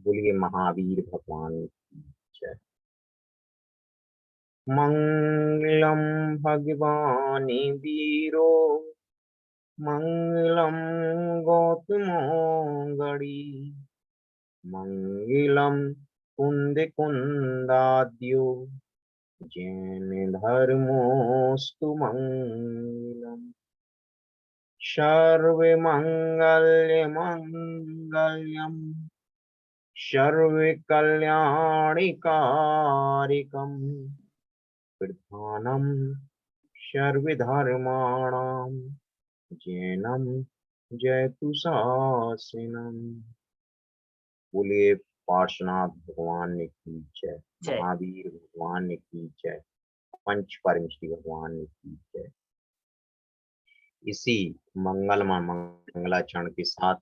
बोलिए महावीर भगवान की जय। मंगलम भगवान वीरो मंगलम गौतमोगड़ी मंगलम कुंद कुंदाद्यो जैन धर्मोस्तु मंगलम। सर्वे मंगल्य मंगल्यम सर्वे कल्याणिकारिकम प्रधानम सर्वधर्माणां जैनम जयतु शासनम। बोलिए पार्श्वनाथ भगवान की जय, जय। महावीर भगवान की जय, पंच परमेश्वरी भगवान की जय। इसी मंगलमय मंगलाचरण के साथ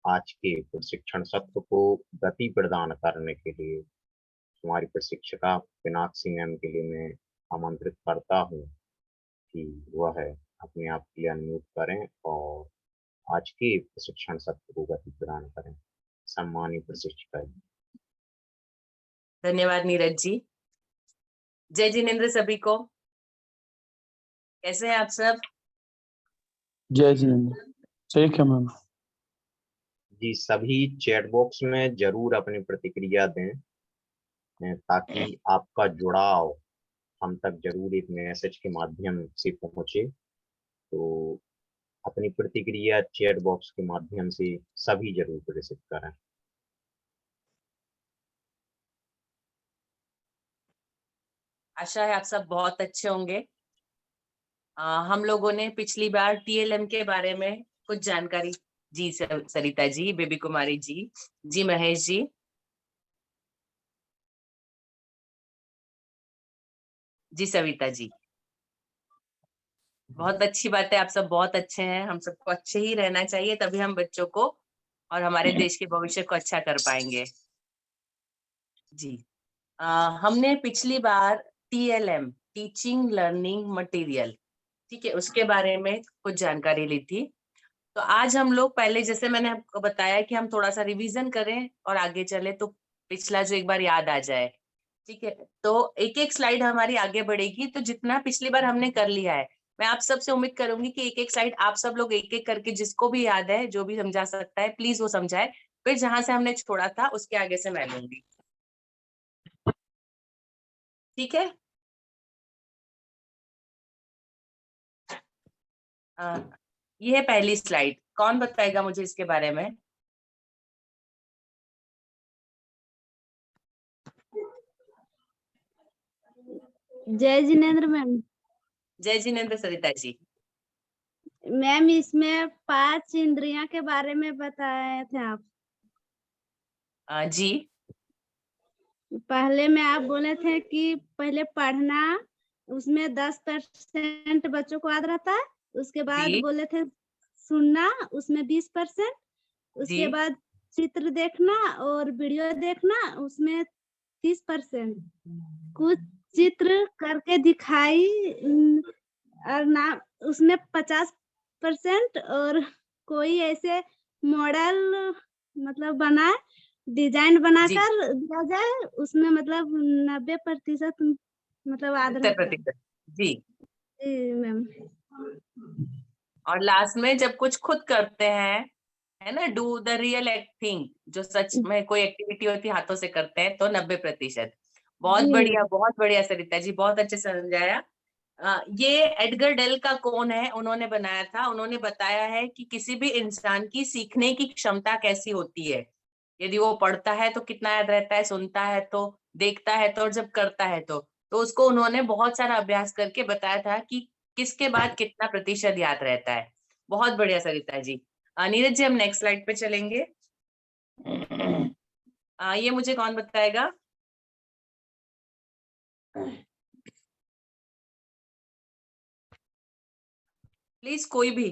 आज के प्रशिक्षण सत्र को गति प्रदान करने के लिए हमारी प्रशिक्षिका पिनाक्षी मैम के लिए मैं आमंत्रित करता हूँ कि वह अपने आप के लिए अनम्यूट करें और आज के प्रशिक्षण सत्र को गति प्रदान करें। सम्मानित प्रशिक्षिका जी। धन्यवाद नीरज जी। जय जिनेन्द्र सभी को। कैसे हैं आप सब? जय जिनेन्द्र। ठीक है मैम। जी, सभी चैट बॉक्स में जरूर अपनी प्रतिक्रिया दें ताकि आपका जुड़ाव हम तक जरूर एक मैसेज के माध्यम से पहुंचे। तो अपनी प्रतिक्रिया चैट बॉक्स के माध्यम से सभी जरूर प्रेषित करें। आशा है आप सब बहुत अच्छे होंगे। हम लोगों ने पिछली बार TLM के बारे में कुछ जानकारी, जी सरिता जी, बेबी कुमारी जी, जी महेश जी, जी सविता जी, बहुत अच्छी बात है। आप सब बहुत अच्छे हैं। हम सबको अच्छे ही रहना चाहिए, तभी हम बच्चों को और हमारे देश के भविष्य को अच्छा कर पाएंगे। जी हमने पिछली बार TLM, टीचिंग लर्निंग मटेरियल, ठीक है, उसके बारे में कुछ जानकारी ली थी। तो आज हम लोग पहले, जैसे मैंने आपको बताया कि हम थोड़ा सा रिवीजन करें और आगे चले तो पिछला जो एक बार याद आ जाए, ठीक है। तो एक एक स्लाइड हमारी आगे बढ़ेगी। तो जितना पिछली बार हमने कर लिया है, मैं आप सबसे उम्मीद करूंगी कि एक एक स्लाइड आप सब लोग एक एक करके, जिसको भी याद है, जो भी समझा सकता है, प्लीज वो समझाए। फिर जहां से हमने छोड़ा था उसके आगे से मैं लूंगी, ठीक है। ये है पहली स्लाइड। कौन बताएगा मुझे इसके बारे में? जय जिनेन्द्र मैम। जय जिनेन्द्र सरिता जी। मैम, इसमें 5 इंद्रियां के बारे में बताए थे आप। जी पहले में आप बोले थे कि पहले पढ़ना, उसमें 10% बच्चों को याद रहता है। उसके बाद जी बोले थे सुनना, उसमें 20%। उसके जी बाद चित्र देखना और वीडियो देखना, उसमें 30%। कुछ चित्र करके दिखाई और ना, उसमें 50%। और कोई ऐसे मॉडल मतलब बनाए, डिजाइन बनाकर दिया जाए, उसमें मतलब 90% मतलब याद रहता है। जी जी मैम। और लास्ट में जब कुछ खुद करते हैं, है ना, डू द रियल थिंग, जो सच में कोई एक्टिविटी होती है, हाथों से करते हैं, तो 90%। बहुत जी बढ़िया, मैम। बहुत बढ़िया सरिता जी, बहुत अच्छे से समझाया। ये एडगर डेल का कौन है, उन्होंने बनाया था। उन्होंने बताया है कि किसी भी इंसान की सीखने की क्षमता कैसी होती है। यदि वो पढ़ता है तो कितना याद रहता है, सुनता है तो, देखता है तो, और जब करता है तो उसको उन्होंने बहुत सारा अभ्यास करके बताया था कि किसके बाद कितना प्रतिशत याद रहता है। बहुत बढ़िया सरिता जी। नीरज जी, हम नेक्स्ट स्लाइड पे चलेंगे। ये मुझे कौन बताएगा? प्लीज कोई भी।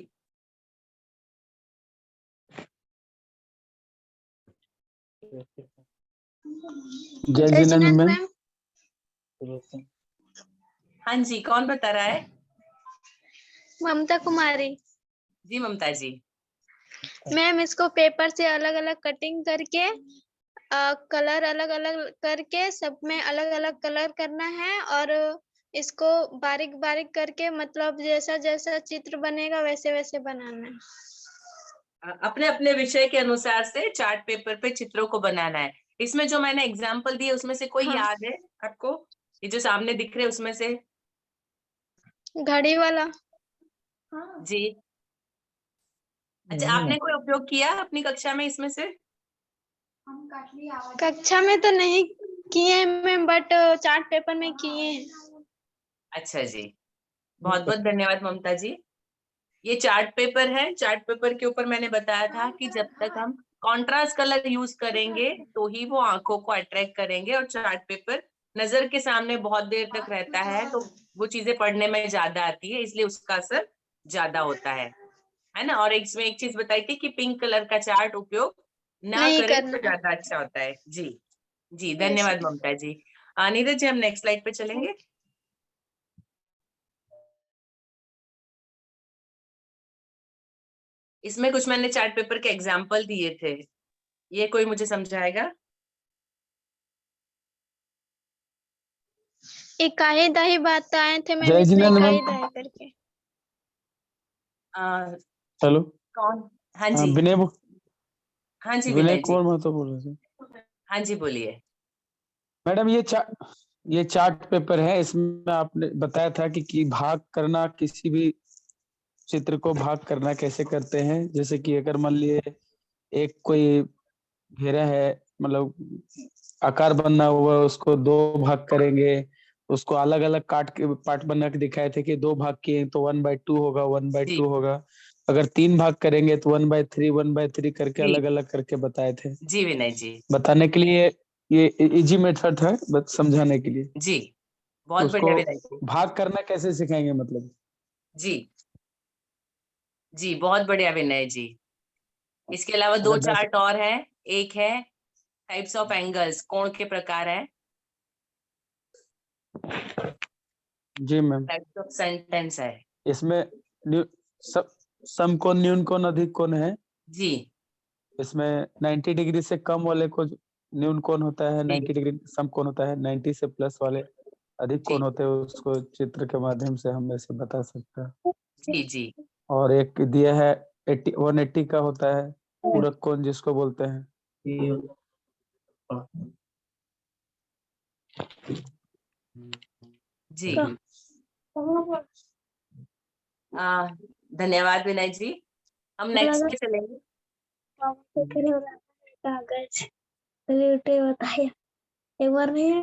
जय जिनेन्द्र मैम। हाँ जी, कौन बता रहा है? ममता कुमारी। जी ममता जी। मैम, इसको पेपर से अलग अलग कटिंग करके कलर अलग अलग करके सब में अलग अलग कलर करना है और इसको बारीक बारीक करके मतलब जैसा जैसा चित्र बनेगा वैसे वैसे बनाना है। अपने अपने विषय के अनुसार से चार्ट पेपर पे चित्रों को बनाना है। इसमें जो मैंने एग्जाम्पल दिए उसमें से कोई हाँ। याद है आपको? ये जो सामने दिख रहे हैं उसमें से? घड़ी वाला। जी। अच्छा, आपने कोई उपयोग किया अपनी कक्षा में इसमें से? कक्षा में तो नहीं किए मैम, बट चार्ट पेपर में किए हैं। अच्छा जी, बहुत बहुत धन्यवाद ममता जी। ये चार्ट पेपर है। चार्ट पेपर के ऊपर मैंने बताया था कि जब तक हम कॉन्ट्रास्ट कलर यूज करेंगे तो ही वो आंखों को अट्रैक्ट करेंगे, और चार्ट पेपर नजर के सामने बहुत देर तक रहता है तो वो चीजें पढ़ने में ज्यादा आती है, इसलिए उसका असर ज्यादा होता है ना। और इसमें एक चीज बताई थी कि पिंक कलर का चार्ट उपयोग ना नहीं करें करना तो है। ज्यादा अच्छा होता है। जी जी, धन्यवाद ममता जी। नीरज जी, हम नेक्स्ट स्लाइड पे चलेंगे। इसमें कुछ मैंने चार्ट पेपर के एग्जाम्पल दिए थे, ये कोई मुझे समझाएगा? इकाई दही बताए थे मैम, जय इसमें जिनेंद्र इकाई मैम। दही करके। हेलो। कौन? हाँ हाँ, जी, विनय हाँ जी विनय विनय जी, कुमार महतो बोल रहे थे। हाँ जी बोलिए। मैडम, ये चार्ट पेपर है, इसमें आपने बताया था कि भाग करना, किसी भी चित्र को भाग करना कैसे करते हैं। जैसे कि अगर मान लिए एक कोई घेरा है, मतलब आकार बनना हुआ है, उसको दो भाग करेंगे, उसको अलग अलग काट के पार्ट बना के दिखाए थे कि दो भाग किए तो 1/2 होगा, जी 1/2 होगा। अगर 3 भाग करेंगे तो 1/3 1/3 करके जी अलग अलग करके बताए थे। जी विनय जी, बताने के लिए ये इजी मेथड है, बस समझाने के लिए। जी बहुत उसको बढ़िया विनय जी। भाग करना कैसे सिखाएंगे मतलब। जी जी, बहुत बढ़िया विनय जी। इसके अलावा दो अगर 10। चार्ट और है। एक है टाइप्स ऑफ एंगल्स, कोण के प्रकार है। जी मैम। टाइप्स ऑफ सेंटेंस है। इसमें न्यू समकोण, न्यून कोण, अधिक कोण है। जी इसमें 90 डिग्री से कम वाले को न्यून कोण होता है, जी 90 डिग्री सम कोण होता है, 90 से प्लस वाले अधिक जी कोण होते हैं। उसको चित्र के माध्यम से हम ऐसे बता सकते हैं। जी जी और एक दिया है 180 का होता है पूरक कोण जिसको बोलते हैं। जी। धन्यवाद विनय जी। हम नेक्स्ट पे चलेंगे। कागज बताया एक बार नहीं है।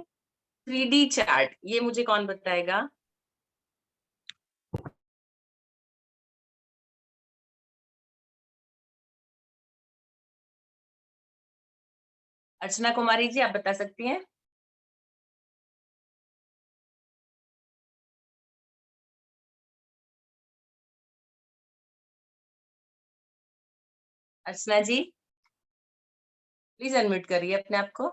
3D चार्ट, ये मुझे कौन बताएगा? अर्चना कुमारी जी, आप बता सकती हैं? अर्चना जी, प्लीज अनम्यूट करिए अपने आप को।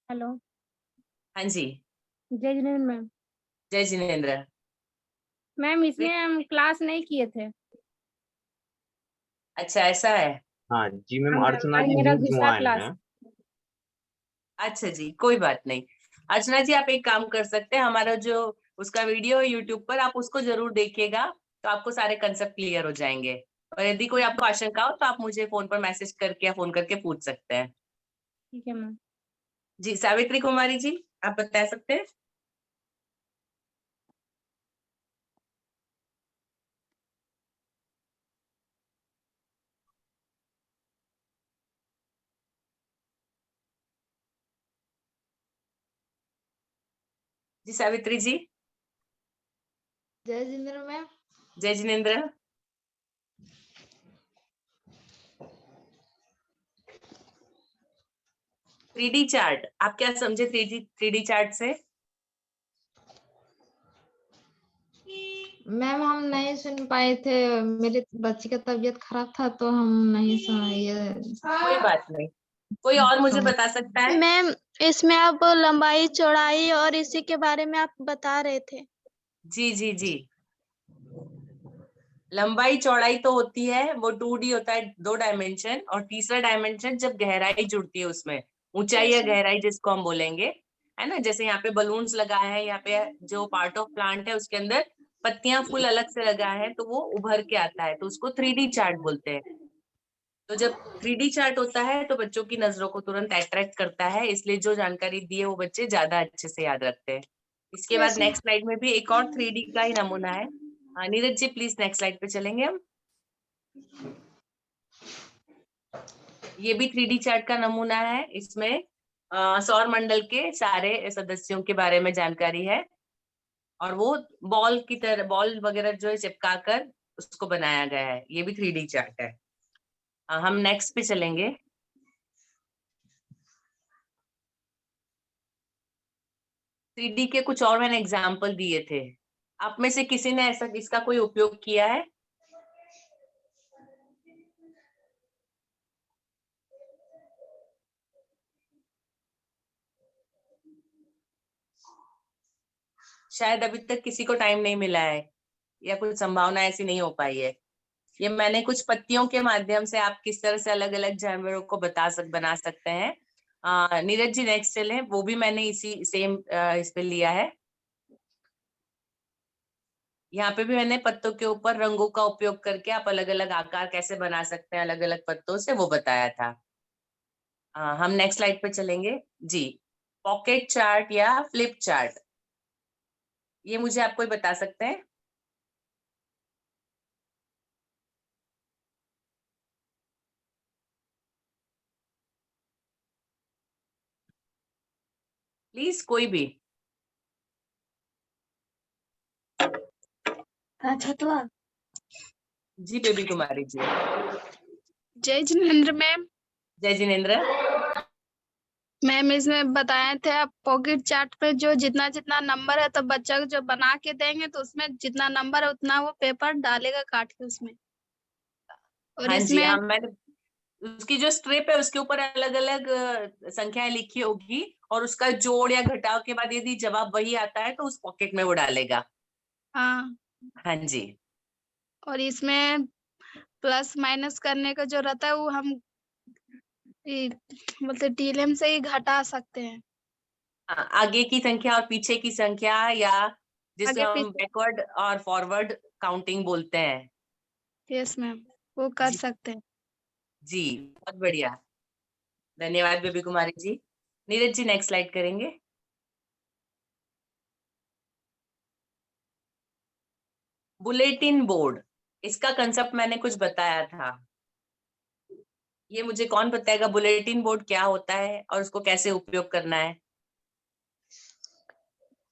हेलो। हाँ जी, जय जिनेंद्र मैम। जय जिनेंद्र। मैम इसमें हम क्लास नहीं किए थे। अच्छा, ऐसा है। हाँ जी मैम, हाँ, अर्चना आज जी मेरा न्यू दूसरा ज्वाइन क्लास। है। अच्छा जी, कोई बात नहीं। अर्चना जी, आप एक काम कर सकते हैं, हमारा जो उसका वीडियो है यूट्यूब पर, आप उसको जरूर देखिएगा, तो आपको सारे कंसेप्ट क्लियर हो जाएंगे। और यदि कोई आपको आशंका हो तो आप मुझे फोन पर मैसेज करके या फोन करके पूछ सकते हैं। ठीक है मैम। जी, सावित्री कुमारी जी, आप बता सकते हैं? जी सावित्री जी। जय जिनेंद्र मैम। जय जिनेंद्र। 3D चार्ट, आप क्या समझे 3D चार्ट से? मैम हम नहीं सुन पाए थे, मेरे बच्चे का तबीयत खराब था तो हम नहीं सुन ये। कोई बात नहीं, कोई और मुझे बता सकता है? मैम इसमें आप लंबाई चौड़ाई और इसी के बारे में आप बता रहे थे। जी जी जी। लंबाई चौड़ाई तो होती है, वो 2D होता है, 2 डायमेंशन, और तीसरा डायमेंशन जब गहराई जुड़ती है उसमें, ऊंचाई या गहराई जिसको हम बोलेंगे, है ना। जैसे यहाँ पे बलून्स लगाए हैं, यहाँ पे जो पार्ट ऑफ प्लांट है उसके अंदर पत्तियां फूल अलग से लगा है, तो वो उभर के आता है, तो उसको 3D चार्ट बोलते हैं। तो जब 3D चार्ट होता है तो बच्चों की नजरों को तुरंत अट्रैक्ट करता है, इसलिए जो जानकारी दी है वो बच्चे ज्यादा अच्छे से याद रखते हैं। इसके बाद नेक्स्ट स्लाइड में भी एक और 3D का ही नमूना है। Neeraj ji please next slide पे चलेंगे हम। ये भी 3D चार्ट का नमूना है। इसमें सौर मंडल के सारे सदस्यों के बारे में जानकारी है, और वो बॉल की तरह, बॉल वगैरह जो है चिपका कर उसको बनाया गया है। ये भी 3D चार्ट है। हम नेक्स्ट पे चलेंगे। थ्री के कुछ और मैंने एग्जाम्पल दिए थे, आप में से किसी ने ऐसा इसका कोई उपयोग किया है? शायद अभी तक किसी को टाइम नहीं मिला है, या कुछ संभावना ऐसी नहीं हो पाई है। ये मैंने कुछ पत्तियों के माध्यम से आप किस तरह से अलग अलग जानवरों को बना सकते हैं। नीरज जी नेक्स्ट चले, वो भी मैंने इसी सेम इस पे लिया है। यहाँ पे भी मैंने पत्तों के ऊपर रंगों का उपयोग करके आप अलग अलग आकार कैसे बना सकते हैं अलग अलग पत्तों से, वो बताया था। हम नेक्स्ट स्लाइड पे चलेंगे जी। पॉकेट चार्ट या फ्लिप चार्ट, ये मुझे आप कोई बता सकते हैं? प्लीज कोई भी। अच्छा जी बेबी कुमारी जी। जय जिनेन्द्र मैम। जय जिनेन्द्र। मैम इसमें बताए थे आप पॉकेट चार्ट पे जो जितना जितना नंबर है तो बच्चा को जो बना के देंगे तो उसमें जितना नंबर है उतना वो पेपर डालेगा काट के उसमें। और हाँ जी, इसमें हाँ मैंने उसकी जो स्ट्रिप है उसके ऊपर अलग अलग संख्याएं लिखी होगी, और उसका जोड़ या घटाव के बाद यदि जवाब वही आता है तो उस पॉकेट में वो डालेगा। हाँ, हाँ जी। और इसमें प्लस माइनस करने का जो रहता है वो हम मतलब टीएलएम से ही घटा सकते हैं। हाँ, आगे की संख्या और पीछे की संख्या, या जिसे आगे हम पीछे, बैकवर्ड और फॉरवर्ड काउंटिंग बोलते हैं। यस मैम, वो कर जी सकते हैं। जी, बहुत बढ़िया, धन्यवाद बेबी कुमारी जी। नीरज जी नेक्स्ट स्लाइड करेंगे। बुलेटिन बोर्ड, इसका कंसेप्ट मैंने कुछ बताया था, ये मुझे कौन बताएगा बुलेटिन बोर्ड क्या होता है और उसको कैसे उपयोग करना है?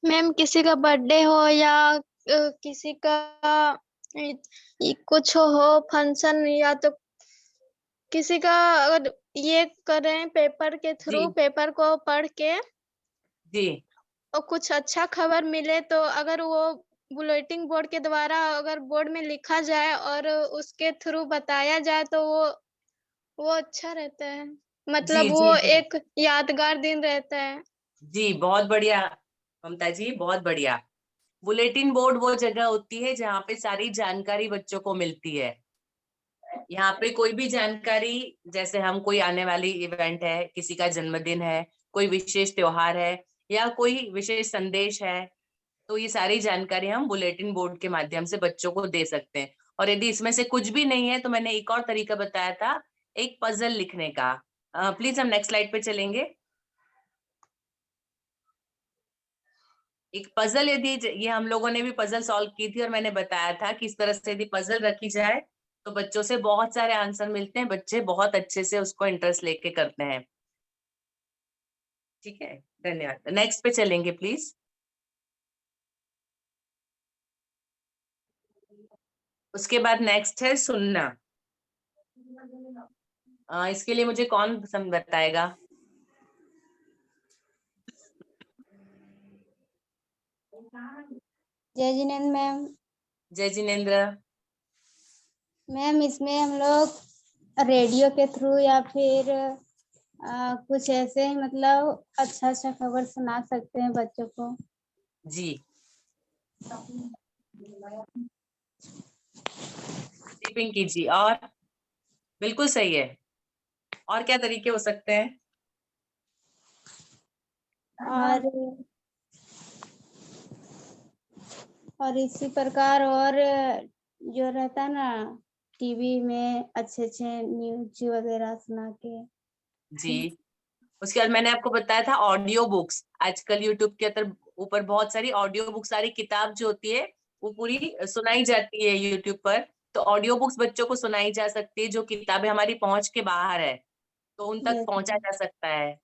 मैम किसी का बर्थडे हो या किसी का कुछ हो फंक्शन, या तो किसी का अगर ये करें पेपर के जी थ्रू, पेपर को पढ़ के जी और कुछ अच्छा खबर मिले तो अगर वो बुलेटिन बोर्ड के द्वारा अगर बोर्ड में लिखा जाए और उसके थ्रू बताया जाए तो वो अच्छा रहता है, जी मतलब जी वो जी एक यादगार दिन रहता है। जी, बहुत बढ़िया ममता जी, बहुत बढ़िया। बुलेटिन बोर्ड वो जगह होती है जहाँ पे सारी जानकारी बच्चों को मिलती है। यहाँ पे कोई भी जानकारी, जैसे हम कोई आने वाली इवेंट है, किसी का जन्मदिन है, कोई विशेष त्योहार है, या कोई विशेष संदेश है, तो ये सारी जानकारी हम बुलेटिन बोर्ड के माध्यम से बच्चों को दे सकते हैं। और यदि इसमें से कुछ भी नहीं है तो मैंने एक और तरीका बताया था, एक पजल लिखने का। प्लीज हम नेक्स्ट स्लाइड पे चलेंगे। एक पजल, यदि ये हम लोगों ने भी पजल सॉल्व की थी और मैंने बताया था कि इस तरह से यदि पजल रखी जाए तो बच्चों से बहुत सारे आंसर मिलते हैं, बच्चे बहुत अच्छे से उसको इंटरेस्ट लेके करते हैं। ठीक है, धन्यवाद। नेक्स्ट पे चलेंगे प्लीज। उसके बाद नेक्स्ट है सुनना। इसके लिए मुझे कौन बताएगा? जय जिनेन्द्र मैम। जय जिनेन्द्र। मैम इसमें हम लोग रेडियो के थ्रू या फिर कुछ ऐसे ही मतलब अच्छा अच्छा खबर सुना सकते हैं बच्चों को। जी पिंकी जी, और बिल्कुल सही है। और क्या तरीके हो सकते हैं? और इसी प्रकार और जो रहता है ना टीवी में अच्छे अच्छे न्यूज वगैरह सुना के। जी, उसके बाद मैंने आपको बताया था ऑडियो बुक्स। आजकल यूट्यूब के ऊपर बहुत सारी ऑडियो बुक्स, सारी किताब जो होती है वो पूरी सुनाई जाती है यूट्यूब पर। तो ऑडियो बुक्स बच्चों को सुनाई जा सकती है, जो किताबें हमारी पहुंच के बाहर है तो उन तक पहुंचा जा सकता है।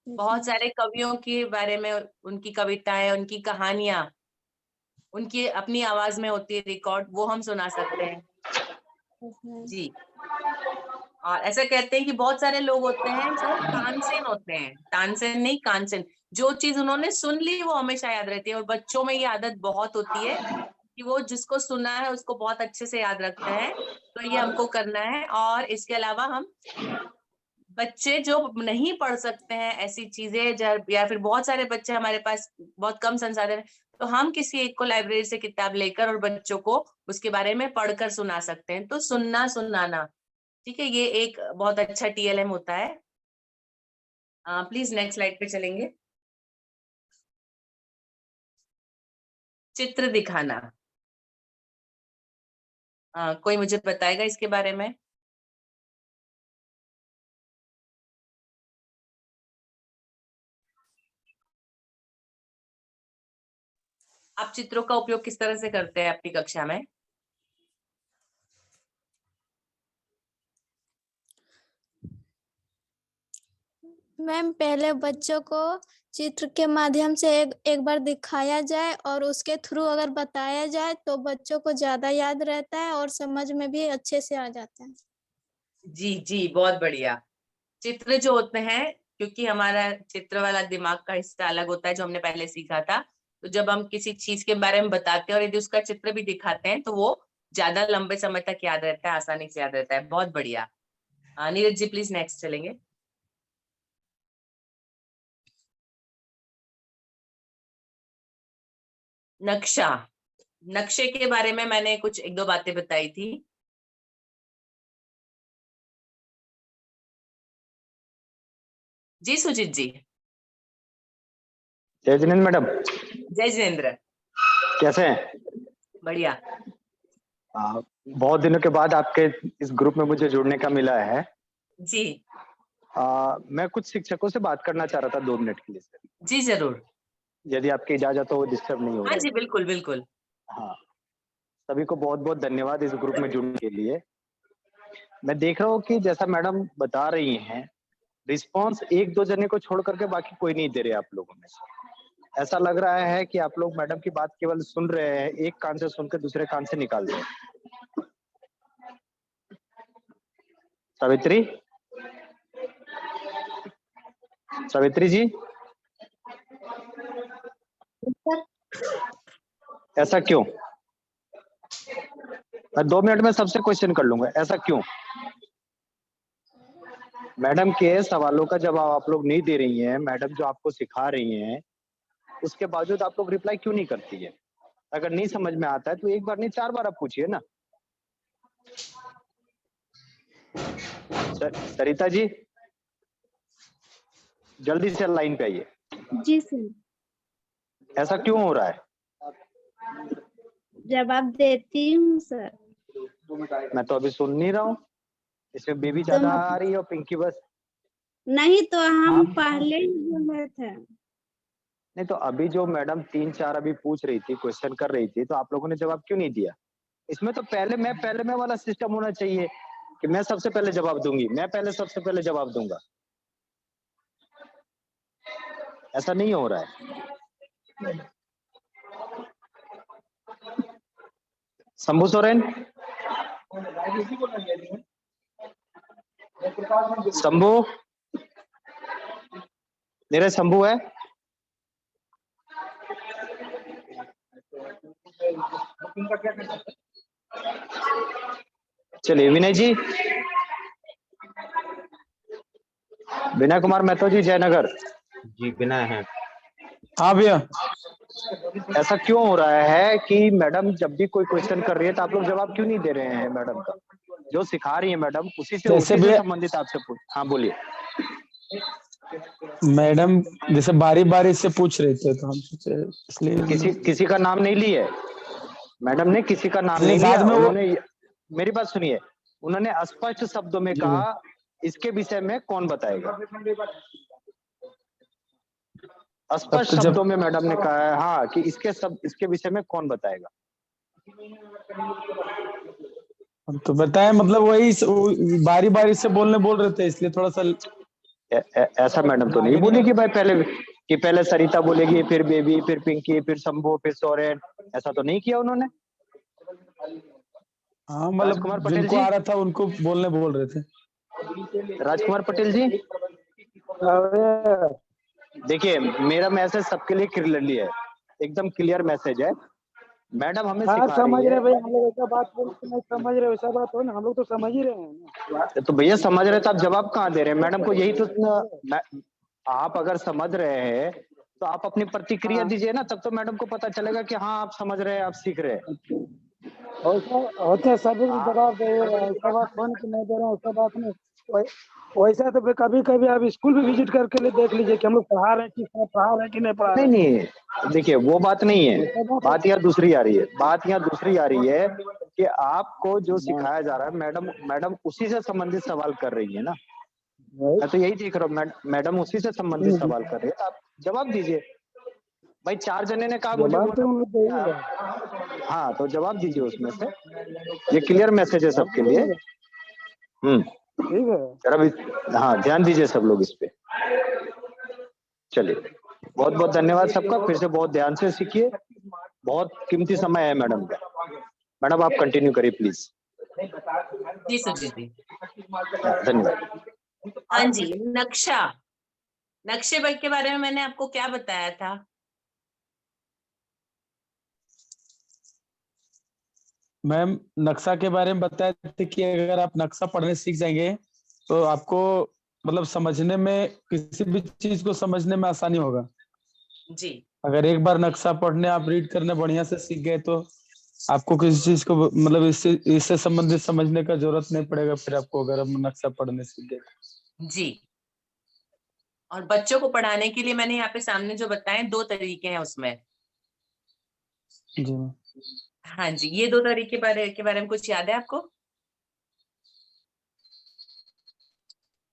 बहुत सारे कवियों के बारे में, उनकी कविताएं, उनकी कहानियां, उनकी अपनी आवाज में होती है रिकॉर्ड, वो हम सुना सकते हैं। जी, और ऐसा कहते हैं कि बहुत सारे लोग होते हैं जो तानसेन होते हैं, तानसेन नहीं कांचन। जो चीज उन्होंने सुन ली वो हमेशा याद रहती है, और बच्चों में ये आदत बहुत होती है कि वो जिसको सुना है उसको बहुत अच्छे से याद रखते हैं। तो ये हमको करना है। और इसके अलावा हम बच्चे जो नहीं पढ़ सकते हैं ऐसी चीजें, या फिर बहुत सारे बच्चे हमारे पास बहुत कम संसाधन है, तो हम किसी एक को लाइब्रेरी से किताब लेकर और बच्चों को उसके बारे में पढ़कर सुना सकते हैं। तो सुनना सुनाना, ठीक है, ये एक बहुत अच्छा TLM होता है। प्लीज नेक्स्ट स्लाइड पे चलेंगे। चित्र दिखाना। कोई मुझे बताएगा इसके बारे में? आप चित्रों का उपयोग किस तरह से करते हैं अपनी कक्षा में? मैम पहले बच्चों को चित्र के माध्यम से एक बार दिखाया जाए और उसके थ्रू अगर बताया जाए तो बच्चों को ज्यादा याद रहता है और समझ में भी अच्छे से आ जाता है। जी जी, बहुत बढ़िया। चित्र जो होते हैं, क्योंकि हमारा चित्र वाला दिमाग का हिस्सा अलग होता है जो हमने पहले सीखा था, तो जब हम किसी चीज के बारे में बताते हैं और यदि उसका चित्र भी दिखाते हैं तो वो ज्यादा लंबे समय तक याद रहता है, आसानी से याद रहता है। बहुत बढ़िया। नीरज जी प्लीज नेक्स्ट चलेंगे। नक्शा। नक्शे के बारे में मैंने कुछ एक दो बातें बताई थी। जी सुजीत जी। जय जिनेन्द्र मैडम। जय जिनेन्द्र। कैसे हैं? बढ़िया। बहुत दिनों के बाद आपके इस ग्रुप में मुझे जुड़ने का मिला है जी। मैं कुछ शिक्षकों से बात करना चाह रहा था 2 मिनट के लिए सर। जी जरूर। यदि आपकी इजाजत हो, डिस्टर्ब नहीं हो रहा हाँ है? जी बिल्कुल बिल्कुल। हाँ, सभी को बहुत बहुत धन्यवाद इस ग्रुप में जुड़ने के लिए। मैं देख रहा हूँ कि जैसा मैडम बता रही हैं, रिस्पॉन्स 1-2 जने को छोड़ करके बाकी कोई नहीं दे रहे आप लोगों में से। ऐसा लग रहा है कि आप लोग मैडम की बात केवल सुन रहे हैं, एक कान से सुनकर दूसरे कान से निकाल रहे हैं। सावित्री, सावित्री जी, ऐसा क्यों? मैं 2 मिनट में सबसे क्वेश्चन कर लूंगा, ऐसा क्यों? मैडम के सवालों का जवाब आप लोग नहीं दे रही हैं, मैडम जो आपको सिखा रही हैं उसके बावजूद आप लोग रिप्लाई क्यों नहीं करती है? अगर नहीं समझ में आता है तो एक बार नहीं 4 बार आप पूछिए ना। सरिता जी, जल्दी से लाइन पे आइए। जी सर। ऐसा क्यों हो रहा है? जवाब देती हूँ सर। मैं तो अभी सुन नहीं रहा हूँ। इसमें बेबी ज्यादा आ रही है और पिंकी बस। नहीं तो हम पहले ही बोले थे। नहीं तो अभी जो मैडम 3-4 अभी पूछ रही थी, क्वेश्चन कर रही थी, तो आप लोगों ने जवाब क्यों नहीं दिया? इसमें तो पहले मैं वाला सिस्टम होना चाहिए कि मैं सबसे पहले जवाब दूंगी, मैं पहले सबसे पहले जवाब दूंगा। ऐसा नहीं हो रहा है। शंभू सोरेन, शंभू, मेरे शंभू है? चलिए विनय जी, विनय कुमार महतो जी, जयनगर। जी विनय है। हाँ भैया। ऐसा क्यों हो रहा है कि मैडम जब भी कोई क्वेश्चन कर रही है तो आप लोग जवाब क्यों नहीं दे रहे हैं मैडम का? जो सिखा रही है मैडम उसी जैसे से भी संबंधित आपसे पूछ। हाँ बोलिए। मैडम जैसे बारी बारी से पूछ रहे थे तो हम सोचे इसलिए किसी का नाम नहीं लिए मैडम ने, किसी का नाम नहीं बाद लिया में वो उन्होंने। मेरी बात सुनिए, उन्होंने स्पष्ट शब्दों में कहा इसके विषय में कौन बताएगा। स्पष्ट तो शब्दों में मैडम ने कहा है हाँ कि इसके विषय में कौन बताएगा। तो बताए मतलब वही बारी बारी से बोल रहे थे इसलिए थोड़ा सा ऐसा मैडम तो नहीं बोली कि भाई पहले सरिता बोलेगी, फिर बेबी, फिर पिंकी, फिर शंभू, फिर सोरेन। ऐसा तो नहीं किया उन्होंने। हाँ मतलब राजकुमार पटेल जिनको जी, आ रहा था उनको बोल रहे थे। राजकुमार पटेल जी देखिए, मेरा मैसेज सबके लिए क्लियरली है, एकदम क्लियर मैसेज है। मैडम हमें सिखा समझ रही रहे है। भैया, हम लोग ऐसा बात बोल के नहीं समझ रहे, वैसा बात हो ना, हम लोग तो समझ ही रहे हैं। तो भैया समझ रहे तो आप जवाब कहाँ दे रहे हैं मैडम को? यही तो आप अगर समझ रहे हैं तो आप अपनी प्रतिक्रिया दीजिए ना, तब तो मैडम को पता चलेगा कि हाँ आप समझ रहे हैं, आप सीख रहे हैं। होते सभी को जवाब दे, ऐसा बात हो कि नहीं दे रहे हैं, ऐसा बात नहीं। वैसा तो कभी कभी आप स्कूल भी विजिट करके देख लीजिए कि हम लोग पढ़ा रहे हैं कि नहीं पढ़ा रहे। नहीं देखिए वो बात नहीं है, बात यहाँ दूसरी आ रही है। बात यहाँ दूसरी आ रही है कि आपको जो सिखाया जा रहा है मैडम उसी से संबंधित सवाल कर रही है ना। मैं तो यही देख रहा हूँ, मैडम उसी से संबंधित सवाल कर रही है, तो आप जवाब दीजिए। भाई 4 जने ने कहा मुझे वो, हाँ तो जवाब दीजिए उसमें से। ये क्लियर मैसेज है सबके लिए। ठीक है जरा हाँ ध्यान दीजिए सब लोग इस पे। चलिए बहुत बहुत धन्यवाद सबका, फिर से बहुत ध्यान से सीखिए, बहुत कीमती समय है मैडम का। मैडम आप कंटिन्यू करिए प्लीज। जी सुजीत जी। धन्यवाद। हाँ जी, नक्शे के बारे में मैंने आपको क्या बताया था? मैम नक्शा के बारे में बताए थे कि अगर आप नक्शा पढ़ने सीख जाएंगे तो आपको मतलब समझने में, किसी भी चीज को समझने में आसानी होगा जी। अगर एक बार नक्शा पढ़ने आप रीड करने बढ़िया से सीख गए तो आपको किसी चीज को मतलब इससे संबंधित समझने का जरूरत नहीं पड़ेगा फिर आपको, अगर हम नक्शा पढ़ने सीख गए। जी, और बच्चों को पढ़ाने के लिए मैंने यहाँ पे सामने जो बताए 2 तरीके हैं उसमें। जी हाँ जी, ये 2 तरीके के बारे में कुछ याद है आपको?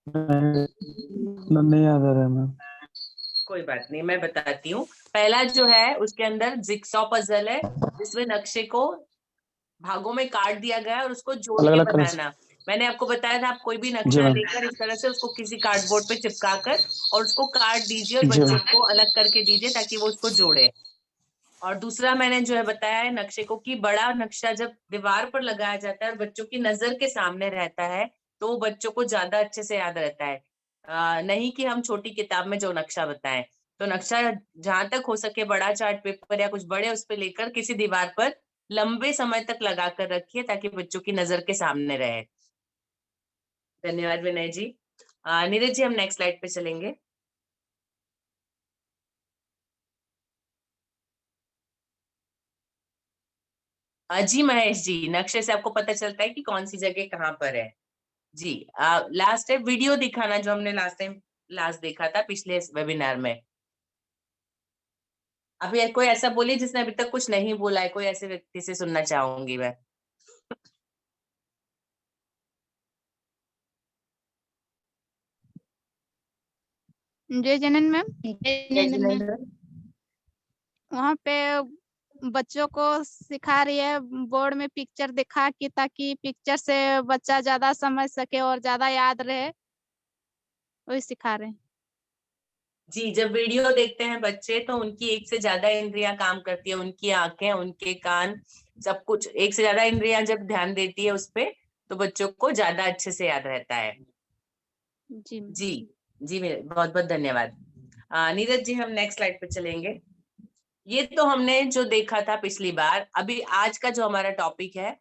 नहीं याद आ रहा है मैम। कोई बात नहीं, मैं बताती हूँ। पहला जो है उसके अंदर जिक्सॉ पजल है, जिसमें नक्शे को भागों में काट दिया गया है और उसको जोड़ के बनाना। मैंने आपको बताया था, आप कोई भी नक्शा लेकर इस तरह से उसको किसी कार्डबोर्ड पे चिपका कर और उसको काट दीजिए और बच्चे को अलग करके दीजिए ताकि वो उसको जोड़े। और दूसरा मैंने जो है बताया है नक्शे को कि बड़ा नक्शा जब दीवार पर लगाया जाता है और बच्चों की नजर के सामने रहता है तो वो बच्चों को ज्यादा अच्छे से याद रहता है, नहीं कि हम छोटी किताब में जो नक्शा बताएं। तो नक्शा जहां तक हो सके बड़ा चार्ट पेपर या कुछ बड़े उस पर लेकर किसी दीवार पर लंबे समय तक लगा कर रखिए ताकि बच्चों की नजर के सामने रहे। धन्यवाद विनय जी। नीरज जी, हम नेक्स्ट स्लाइड पे चलेंगे। जी महेश जी, नक्शे से आपको पता चलता है कि कौन सी जगह कहाँ पर है। जी, लास्ट है वीडियो दिखाना जो हमने लास्ट देखा था पिछले वेबिनार में। अभी कोई ऐसा बोलिए जिसने अभी तक कुछ नहीं बोला है, कोई ऐसे व्यक्ति से सुनना चाहूंगी मैं। जय जनन मैम। वहाँ पे बच्चों को सिखा रही है बोर्ड में पिक्चर दिखा के, ताकि पिक्चर से बच्चा ज्यादा समझ सके और ज्यादा याद रहे, वही सिखा रहे हैं। जी, जब वीडियो देखते हैं बच्चे तो उनकी एक से ज्यादा इंद्रियां काम करती है, उनकी आंखें, उनके कान, सब कुछ एक से ज्यादा इंद्रियां जब ध्यान देती है उस पे तो बच्चों को ज्यादा अच्छे से याद रहता है। जी जी जी, बहुत बहुत धन्यवाद। नीरज जी, हम नेक्स्ट स्लाइड पे चलेंगे। ये तो हमने जो देखा था पिछली बार। अभी आज का जो हमारा टॉपिक है,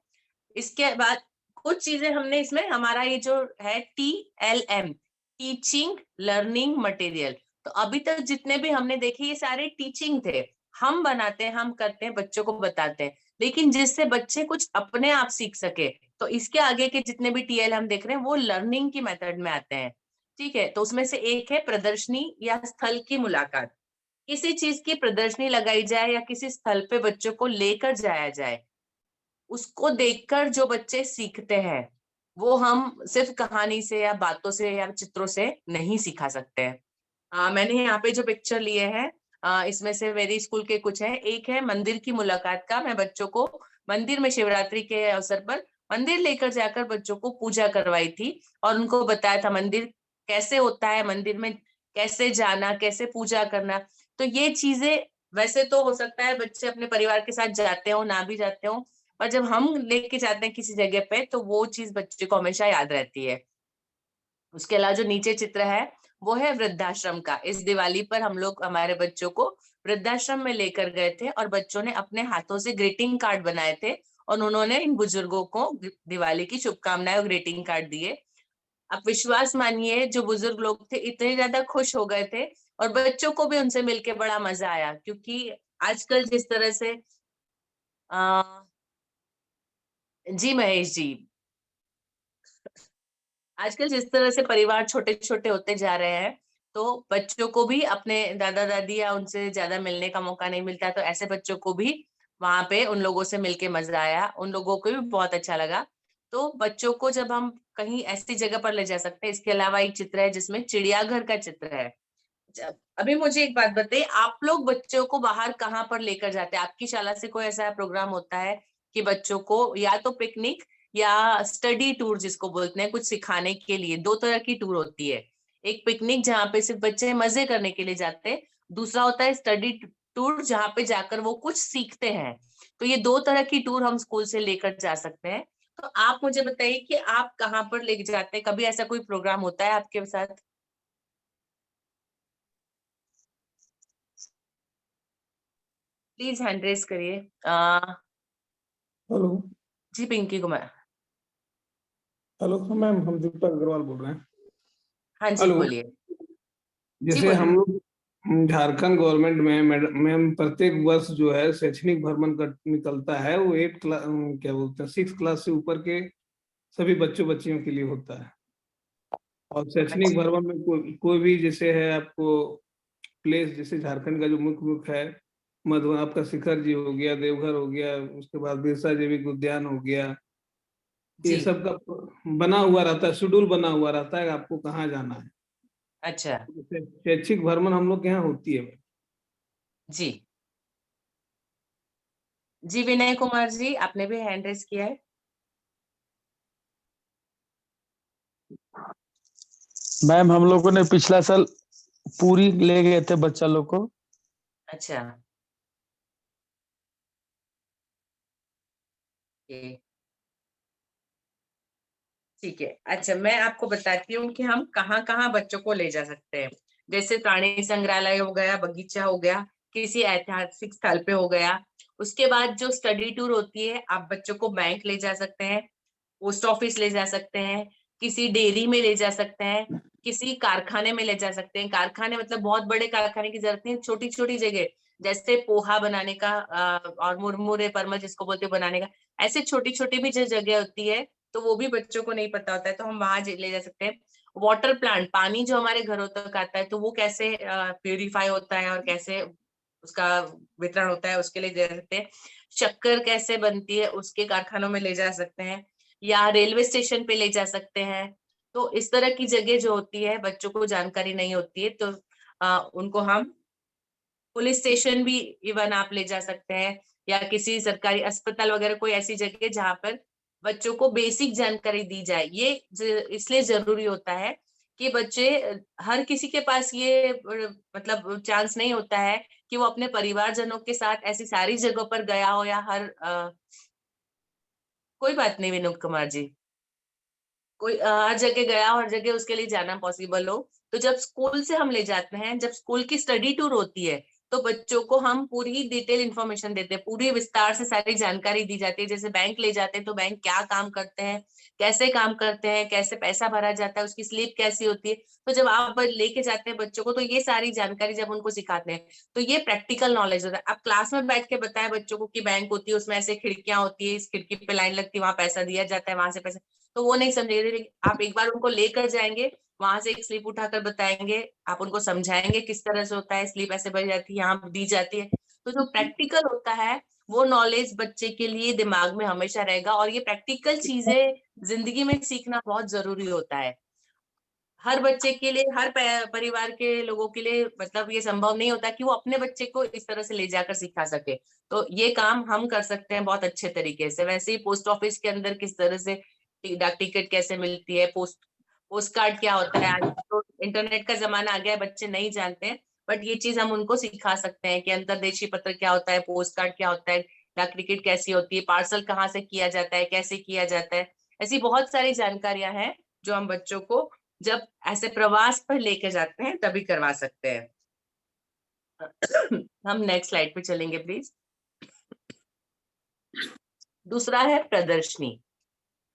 इसके बाद कुछ चीजें हमने इसमें, हमारा ये जो है TLM, टीचिंग लर्निंग मटेरियल, तो अभी तक जितने भी हमने देखे ये सारे टीचिंग थे। हम बनाते हैं, हम करते हैं, बच्चों को बताते हैं, लेकिन जिससे बच्चे कुछ अपने आप सीख सके। तो इसके आगे के जितने भी टीएल हम देख रहे हैं वो लर्निंग की मेथड में आते हैं। ठीक है, तो उसमें से एक है प्रदर्शनी या स्थल की मुलाकात। किसी चीज की प्रदर्शनी लगाई जाए या किसी स्थल पे बच्चों को लेकर जाया जाए, उसको देखकर जो बच्चे सीखते हैं वो हम सिर्फ कहानी से या बातों से या चित्रों से नहीं सिखा सकते हैं। मैंने यहाँ पे जो पिक्चर लिए हैं, इसमें से मेरी स्कूल के कुछ हैं। एक है मंदिर की मुलाकात का। मैं बच्चों को मंदिर में शिवरात्रि के अवसर पर मंदिर लेकर जाकर बच्चों को पूजा करवाई थी और उनको बताया था मंदिर कैसे होता है, मंदिर में कैसे जाना, कैसे पूजा करना। तो ये चीजें वैसे तो हो सकता है बच्चे अपने परिवार के साथ जाते हो, ना भी जाते हो, और जब हम लेके जाते हैं किसी जगह पे तो वो चीज बच्चे को हमेशा याद रहती है। उसके अलावा जो नीचे चित्र है वो है वृद्धाश्रम का। इस दिवाली पर हम लोग हमारे बच्चों को वृद्धाश्रम में लेकर गए थे और बच्चों ने अपने हाथों से ग्रीटिंग कार्ड बनाए थे और उन्होंने इन बुजुर्गों को दिवाली की शुभकामनाएं और ग्रीटिंग कार्ड दिए। आप विश्वास मानिए जो बुजुर्ग लोग थे इतने ज्यादा खुश हो गए थे और बच्चों को भी उनसे मिलके बड़ा मजा आया, क्योंकि आजकल जिस तरह से जी महेश जी, आजकल जिस तरह से परिवार छोटे छोटे होते जा रहे हैं तो बच्चों को भी अपने दादा दादी या उनसे ज्यादा मिलने का मौका नहीं मिलता, तो ऐसे बच्चों को भी वहां पे उन लोगों से मिलके मजा आया, उन लोगों को भी बहुत अच्छा लगा। तो बच्चों को जब हम कहीं ऐसी जगह पर ले जा सकते हैं। इसके अलावा एक चित्र है जिसमें चिड़ियाघर का चित्र है। अभी मुझे एक बात बताइए, आप लोग बच्चों को बाहर कहाँ पर लेकर जाते हैं? आपकी शाला से कोई ऐसा प्रोग्राम होता है कि बच्चों को या तो पिकनिक या स्टडी टूर जिसको बोलते हैं, कुछ सिखाने के लिए? दो तरह की टूर होती है, एक पिकनिक जहाँ पे सिर्फ बच्चे मजे करने के लिए जाते हैं, दूसरा होता है स्टडी टूर जहाँ पे जाकर वो कुछ सीखते हैं। तो ये दो तरह की टूर हम स्कूल से लेकर जा सकते हैं। तो आप मुझे बताइए कि आप कहाँ पर लेके जाते हैं? कभी ऐसा कोई प्रोग्राम होता है आपके साथ? प्लीज हैंड रेस करिए। हेलो। जी पिंकी कुमार। हेलो मैम, हम दीपक अग्रवाल बोल रहे हैं। हाँ जी हेलो। बोलिए। जी जैसे हम बोलिए। लोग झारखंड गवर्नमेंट में मैम प्रत्येक वर्ष जो है शैक्षणिक भ्रमण निकलता है, वो 8 क्लास क्या बोलते हैं 6 क्लास से ऊपर के सभी बच्चों बच्चियों के लिए होता है। और शैक्षणिक अच्छा। भ्रमण में कोई भी जैसे है आपको प्लेस, जैसे झारखंड का जो मुख्य है मधुबन, आपका शिखर जी हो गया, देवघर हो गया, उसके बाद बिरसा जैविक उद्यान हो गया, ये जी। सब का बना हुआ रहता है, शेड्यूल बना हुआ रहता है आपको कहाँ जाना है। अच्छा। शैक्षिक भ्रमण हम लोग के यहाँ होती है। जी जी विनय कुमार जी, आपने भी हैंड रेस किया है। मैम हम लोगों ने पिछला साल पूरी ले गए थे बच्चा लोग को। अच्छा। ठीक है। अच्छा, मैं आपको बताती हूँ कि हम कहाँ कहाँ बच्चों को ले जा सकते हैं। जैसे प्राणी संग्रहालय हो गया, बगीचा हो गया, किसी ऐतिहासिक स्थल पे हो गया। उसके बाद जो स्टडी टूर होती है, आप बच्चों को बैंक ले जा सकते हैं, पोस्ट ऑफिस ले जा सकते हैं, किसी डेयरी में ले जा सकते हैं, किसी कारखाने में ले जा सकते हैं। कारखाने मतलब बहुत बड़े कारखाने की जरूरत नहीं, छोटी छोटी जगह जैसे पोहा बनाने का और मुरमुरे परमल जिसको बोलते हैं बनाने का, ऐसे छोटी छोटी भी जो जगह होती है तो वो भी बच्चों को नहीं पता होता है, तो हम वहां ले जा सकते हैं। वाटर प्लांट, पानी जो हमारे घरों तक आता है तो वो कैसे प्यूरिफाई होता है और कैसे उसका वितरण होता है, उसके लिए ले जा सकते हैं। शक्कर कैसे बनती है उसके कारखानों में ले जा सकते हैं, या रेलवे स्टेशन पे ले जा सकते हैं। तो इस तरह की जगह जो होती है बच्चों को जानकारी नहीं होती है, तो उनको हम पुलिस स्टेशन भी इवन आप ले जा सकते हैं, या किसी सरकारी अस्पताल वगैरह, कोई ऐसी जगह जहाँ पर बच्चों को बेसिक जानकारी दी जाए। ये इसलिए जरूरी होता है कि बच्चे, हर किसी के पास ये मतलब चांस नहीं होता है कि वो अपने परिवारजनों के साथ ऐसी सारी जगहों पर गया हो, या कोई बात नहीं विनोद कुमार जी, कोई हर जगह गया हो, हर जगह उसके लिए जाना पॉसिबल हो। तो जब स्कूल से हम ले जाते हैं, जब स्कूल की स्टडी टूर होती है तो बच्चों को हम पूरी डिटेल इंफॉर्मेशन देते हैं, पूरी विस्तार से सारी जानकारी दी जाती है। जैसे बैंक ले जाते हैं तो बैंक क्या काम करते हैं, कैसे काम करते हैं, कैसे पैसा भरा जाता है, उसकी स्लिप कैसी होती है। तो जब आप लेके जाते हैं बच्चों को तो ये सारी जानकारी जब उनको सिखाते हैं तो ये प्रैक्टिकल नॉलेज होता है। आप क्लास में बैठ के बताएं बच्चों को कि बैंक होती है, उसमें ऐसे खिड़कियां होती है, इस खिड़की पे लाइन लगती है, वहां पैसा दिया जाता है, वहां से पैसा, तो वो नहीं समझेंगे। आप एक बार उनको लेकर जाएंगे, वहां से एक स्लिप उठाकर बताएंगे, आप उनको समझाएंगे किस तरह से होता है, स्लिप ऐसे भरी जाती है, यहाँ दी जाती है। तो जो प्रैक्टिकल होता है वो नॉलेज बच्चे के लिए दिमाग में हमेशा रहेगा। और ये प्रैक्टिकल चीजें जिंदगी में सीखना बहुत जरूरी होता है। हर बच्चे के लिए, हर परिवार के लोगों के लिए मतलब ये संभव नहीं होता कि वो अपने बच्चे को इस तरह से ले जाकर सिखा सके। तो ये काम हम कर सकते हैं बहुत अच्छे तरीके से। वैसे ही पोस्ट ऑफिस के अंदर किस तरह से डाक टिकट कैसे मिलती है, पोस्ट कार्ड क्या होता है, आज तो इंटरनेट का जमाना आ गया है, बच्चे नहीं जानते हैं, बट ये चीज हम उनको सिखा सकते हैं कि अंतरदेशीय पत्र क्या होता है, पोस्ट कार्ड क्या होता है, डाक टिकट कैसी होती है, पार्सल कहाँ से किया जाता है, कैसे किया जाता है। ऐसी बहुत सारी जानकारियां हैं जो हम बच्चों को जब ऐसे प्रवास पर लेके जाते हैं तभी करवा सकते हैं। हम नेक्स्ट स्लाइड पे चलेंगे प्लीज। दूसरा है प्रदर्शनी।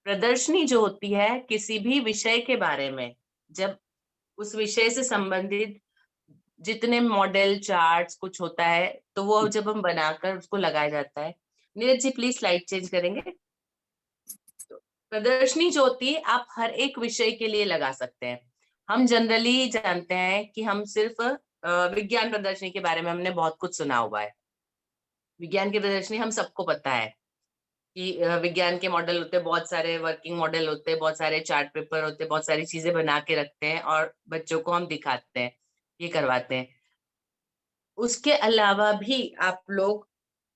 प्रदर्शनी जो होती है किसी भी विषय के बारे में, जब उस विषय से संबंधित जितने मॉडल चार्ट्स कुछ होता है तो वो जब हम बनाकर उसको लगाया जाता है। Neeraj ji please slide change करेंगे। प्रदर्शनी जो होती है आप हर एक विषय के लिए लगा सकते हैं। हम जनरली जानते हैं कि हम सिर्फ विज्ञान प्रदर्शनी के बारे में हमने बहुत कुछ सुना हुआ है। विज्ञान की प्रदर्शनी हम सबको पता है कि विज्ञान के मॉडल होते हैं, बहुत सारे वर्किंग मॉडल होते हैं, बहुत सारे चार्ट पेपर होते हैं, बहुत सारी चीजें बना के रखते हैं और बच्चों को हम दिखाते हैं, ये करवाते हैं। उसके अलावा भी आप लोग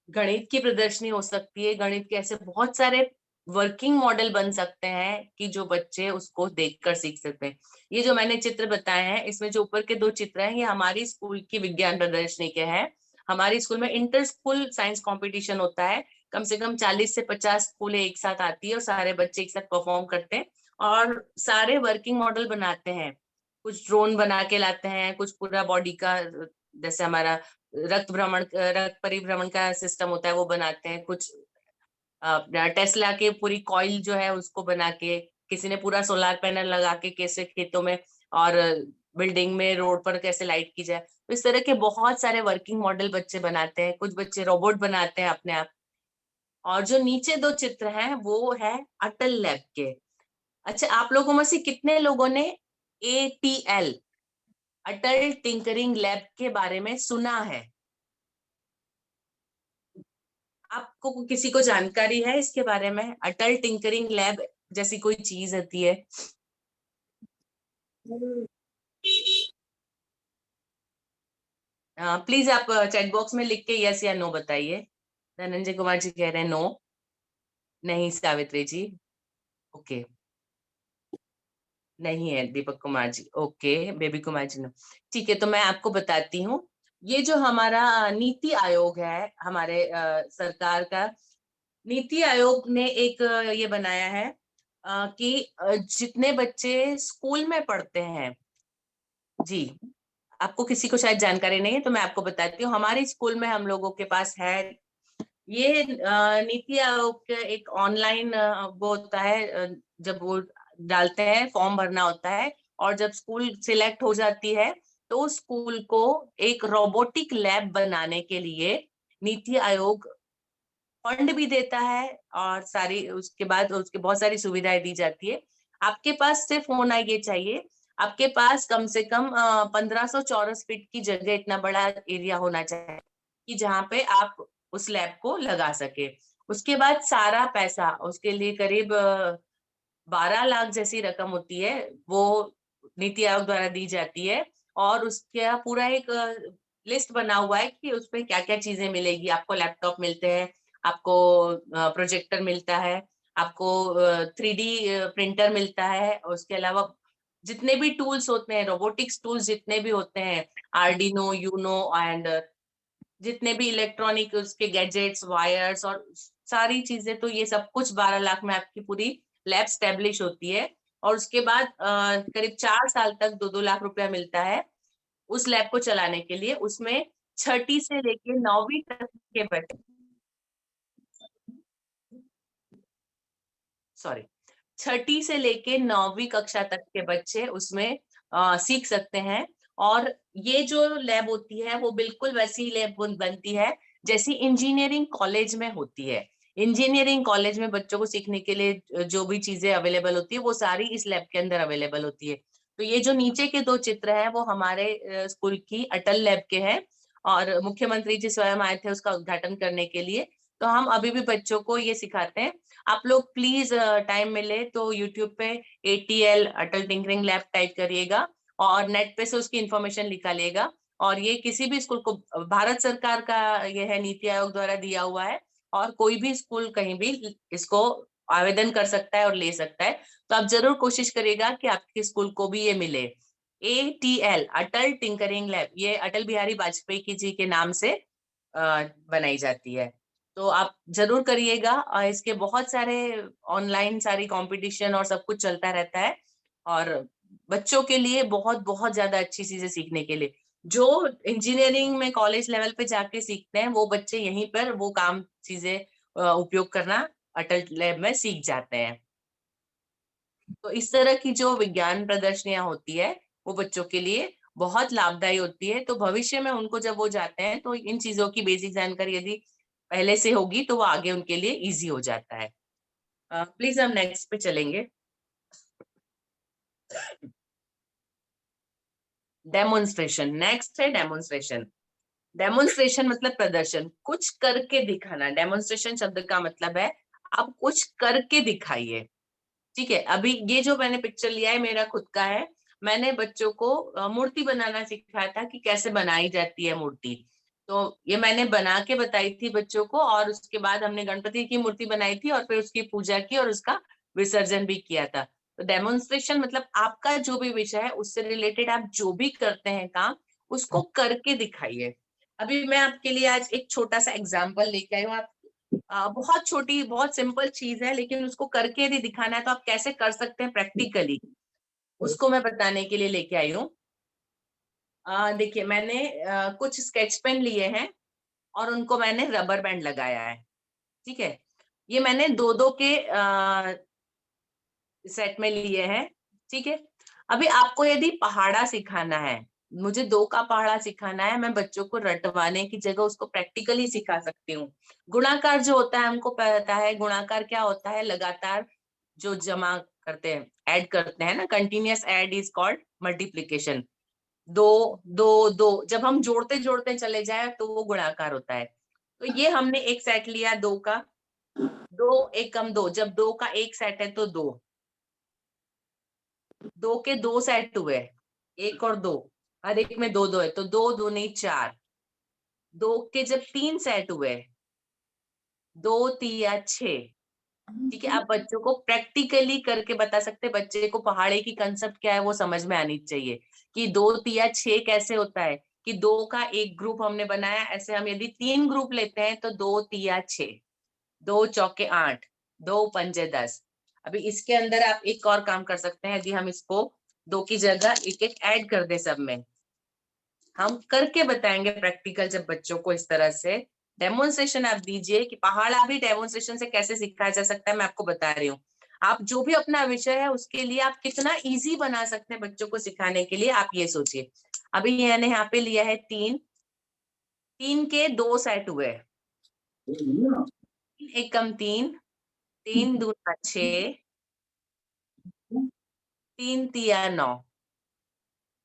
गणित की प्रदर्शनी हो सकती है। गणित के ऐसे बहुत सारे वर्किंग मॉडल बन सकते हैं कि जो बच्चे उसको देखकर सीख सकते हैं। ये जो मैंने चित्र बताए हैं, इसमें जो ऊपर के 2 चित्र हैं ये हमारी स्कूल की विज्ञान प्रदर्शनी के हैं। हमारी स्कूल में इंटर स्कूल साइंस कंपटीशन होता है, कम से कम 40 से 50 स्कूलें एक साथ आती है और सारे बच्चे एक साथ परफॉर्म करते हैं और सारे वर्किंग मॉडल बनाते हैं। कुछ ड्रोन बना के लाते हैं, कुछ पूरा बॉडी का, जैसे हमारा रक्त परिभ्रमण का सिस्टम होता है वो बनाते हैं, कुछ टेस्ला के पूरी कॉइल जो है उसको बना के, किसी ने पूरा सोलार पैनल लगा के कैसे खेतों में और बिल्डिंग में रोड पर कैसे लाइट की जाए। तो इस तरह के बहुत सारे वर्किंग मॉडल बच्चे बनाते हैं। कुछ बच्चे रोबोट बनाते हैं अपने आप। और जो नीचे 2 चित्र हैं वो है अटल लैब के। अच्छा, आप लोगों में से कितने लोगों ने ATL अटल टिंकरिंग लैब के बारे में सुना है? आपको किसी को जानकारी है इसके बारे में? अटल टिंकरिंग लैब जैसी कोई चीज होती है? प्लीज आप चैट बॉक्स में लिख के यस या नो बताइए। धनंजय कुमार जी कह रहे हैं नो। नहीं सावित्री जी, ओके। नहीं है Deepak Kumar ji, okay. Baby Kumar ji no, ठीक है। तो मैं आपको बताती हूँ, ये जो हमारा नीति आयोग है, हमारे सरकार का नीति आयोग ने एक ये बनाया है कि जितने बच्चे स्कूल में पढ़ते हैं, जी आपको किसी को शायद जानकारी नहीं है तो मैं आपको बताती हूँ। हमारे स्कूल में हम लोगों के पास है ये नीति आयोग का एक ऑनलाइन वो होता है, जब वो डालते हैं फॉर्म भरना होता है और जब स्कूल सिलेक्ट हो जाती है तो स्कूल को एक रोबोटिक लैब बनाने के लिए नीति आयोग फंड भी देता है और सारी उसके बाद उसके बहुत सारी सुविधाएं दी जाती है। आपके पास सिर्फ होना ये चाहिए, आपके पास कम से कम 1500 चौरस फीट की जगह, इतना बड़ा एरिया होना चाहिए कि जहाँ पे आप उस लैब को लगा सके। उसके बाद सारा पैसा, उसके लिए करीब 12 लाख जैसी रकम होती है, वो नीति आयोग द्वारा दी जाती है। और उसका पूरा एक लिस्ट बना हुआ है कि उसमें क्या क्या चीजें मिलेगी। आपको लैपटॉप मिलते हैं, आपको प्रोजेक्टर मिलता है, आपको 3D प्रिंटर मिलता है, उसके अलावा जितने भी टूल्स होते हैं, रोबोटिक्स टूल्स जितने भी होते हैं, आर्डिनो, यूनो एंड जितने भी इलेक्ट्रॉनिक उसके गैजेट्स, वायर्स और सारी चीजें, तो ये सब कुछ 12 लाख में आपकी पूरी लैब स्टैब्लिश होती है। और उसके बाद करीब 4 साल तक 2-2 लाख रुपया मिलता है उस लैब को चलाने के लिए। उसमें छठी से लेके 9वीं तक के बच्चे, सॉरी, छठी से लेके 9वीं कक्षा तक के बच्चे उसमें सीख सकते हैं। और ये जो लैब होती है वो बिल्कुल वैसी लैब बनती है जैसी इंजीनियरिंग कॉलेज में होती है। इंजीनियरिंग कॉलेज में बच्चों को सीखने के लिए जो भी चीजें अवेलेबल होती है वो सारी इस लैब के अंदर अवेलेबल होती है। तो ये जो नीचे के 2 चित्र हैं वो हमारे स्कूल की अटल लैब के हैं, और मुख्यमंत्री जी स्वयं आए थे उसका उद्घाटन करने के लिए। तो हम अभी भी बच्चों को ये सिखाते हैं। आप लोग प्लीज टाइम मिले तो यूट्यूब पे ATL अटल टिंकरिंग लैब टाइप करिएगा और नेट पे से उसकी इंफॉर्मेशन निकालिएगा। और ये किसी भी स्कूल को, भारत सरकार का ये है, नीति आयोग द्वारा दिया हुआ है, और कोई भी स्कूल कहीं भी इसको आवेदन कर सकता है और ले सकता है। तो आप जरूर कोशिश करिएगा कि आपके स्कूल को भी ये मिले। ATL अटल टिंकरिंग लैब, ये अटल बिहारी वाजपेयी जी के नाम से बनाई जाती है। तो आप जरूर करिएगा। और इसके बहुत सारे ऑनलाइन सारी कंपटीशन और सब कुछ चलता रहता है, और बच्चों के लिए बहुत बहुत ज्यादा अच्छी चीजें सीखने के लिए, जो इंजीनियरिंग में कॉलेज लेवल पे जाके सीखते हैं वो बच्चे यहीं पर वो काम चीजें उपयोग करना अटल लैब में सीख जाते हैं। तो इस तरह की जो विज्ञान प्रदर्शनियां होती है वो बच्चों के लिए बहुत लाभदायी होती है। तो भविष्य में उनको जब वो जाते हैं तो इन चीजों की बेसिक जानकारी यदि पहले से होगी तो वो आगे उनके लिए इजी हो जाता है। प्लीज हम नेक्स्ट पे चलेंगे। डेमोन्स्ट्रेशन, नेक्स्ट है डेमोन्स्ट्रेशन। डेमोन्स्ट्रेशन मतलब प्रदर्शन, कुछ करके दिखाना। डेमोन्स्ट्रेशन शब्द का मतलब है आप कुछ करके दिखाइए। ठीक है, अभी ये जो मैंने पिक्चर लिया है मेरा खुद का है। मैंने बच्चों को मूर्ति बनाना सिखाया था कि कैसे बनाई जाती है मूर्ति। तो ये मैंने बना के बताई थी बच्चों को, और उसके बाद हमने गणपति की मूर्ति बनाई थी और फिर उसकी पूजा की और उसका विसर्जन भी किया था। तो डेमोन्स्ट्रेशन मतलब आपका जो भी विषय है उससे रिलेटेड आप जो भी करते हैं काम, उसको करके दिखाइए। अभी मैं आपके लिए आज एक छोटा सा एग्जाम्पल लेके आई हूँ। आप बहुत छोटी बहुत सिंपल चीज है, लेकिन उसको करके यदि दिखाना है तो आप कैसे कर सकते हैं प्रैक्टिकली, उसको मैं बताने के लिए लेके आई हूँ। देखिए, मैंने कुछ स्केच पेन लिए हैं और उनको मैंने रबर बैंड लगाया है। ठीक है, ये मैंने 2-2 के सेट में लिए हैं। ठीक है, अभी आपको यदि पहाड़ा सिखाना है, मुझे 2 का पहाड़ा सिखाना है, मैं बच्चों को रटवाने की जगह उसको प्रैक्टिकली सिखा सकती हूँ। गुणाकार जो होता है हमको पता है, गुणाकार क्या होता है, लगातार जो जमा करते हैं, ऐड करते हैं ना, continuous add is called multiplication. 2 जब हम जोड़ते जोड़ते चले जाए तो वो गुणाकार होता है। तो ये हमने एक सेट लिया 2 का, 2 1 कम 2, जब 2 का एक सेट है तो 2 के 2 सेट हुए, 1 और 2, हर एक में 2 2 है तो 2 दूनी 4। 2 के जब 3 सेट हुए, 2 3 6। ठीक है, आप बच्चों को प्रैक्टिकली करके बता सकते हैं। बच्चे को पहाड़े की कंसेप्ट क्या है वो समझ में आनी चाहिए कि 2 3 6 कैसे होता है, कि 2 का एक ग्रुप हमने बनाया, ऐसे हम यदि 3 ग्रुप लेते हैं तो 2 3 6, 2 चौके 8, 2 पंजे 10। अभी इसके अंदर आप एक और काम कर सकते हैं, यदि हम इसको 2 की जगह 1 ऐड कर दे, सब में हम करके बताएंगे प्रैक्टिकल। जब बच्चों को इस तरह से डेमोन्स्ट्रेशन आप दीजिए कि पहाड़ा भी डेमोन्स्ट्रेशन से कैसे सिखाया जा सकता है, मैं आपको बता रही हूँ। आप जो भी अपना विषय है उसके लिए आप कितना इजी बना सकते हैं बच्चों को सिखाने के लिए, आप ये सोचिए। अभी मैंने यहाँ पे लिया है 3 के 2 सेट हुए, 1 कम 3, 3 दूना 6, 3 तिया 9।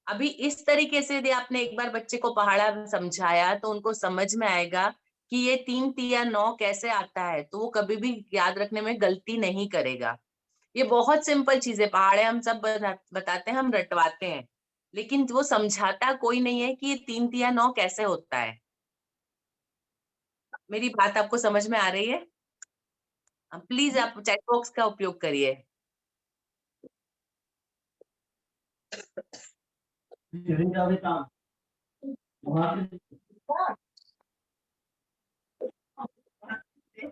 अभी इस तरीके से यदि आपने एक बार बच्चे को पहाड़ा समझाया तो उनको समझ में आएगा कि ये 3 तिया 9 कैसे आता है, तो वो कभी भी याद रखने में गलती नहीं करेगा। ये बहुत सिंपल चीज है। पहाड़े हम सब बताते हैं, हम रटवाते हैं, लेकिन वो समझाता कोई नहीं है कि ये 3 तिया 9 कैसे होता है। मेरी बात आपको समझ में आ रही है? प्लीज आप चैट बॉक्स का उपयोग करिए।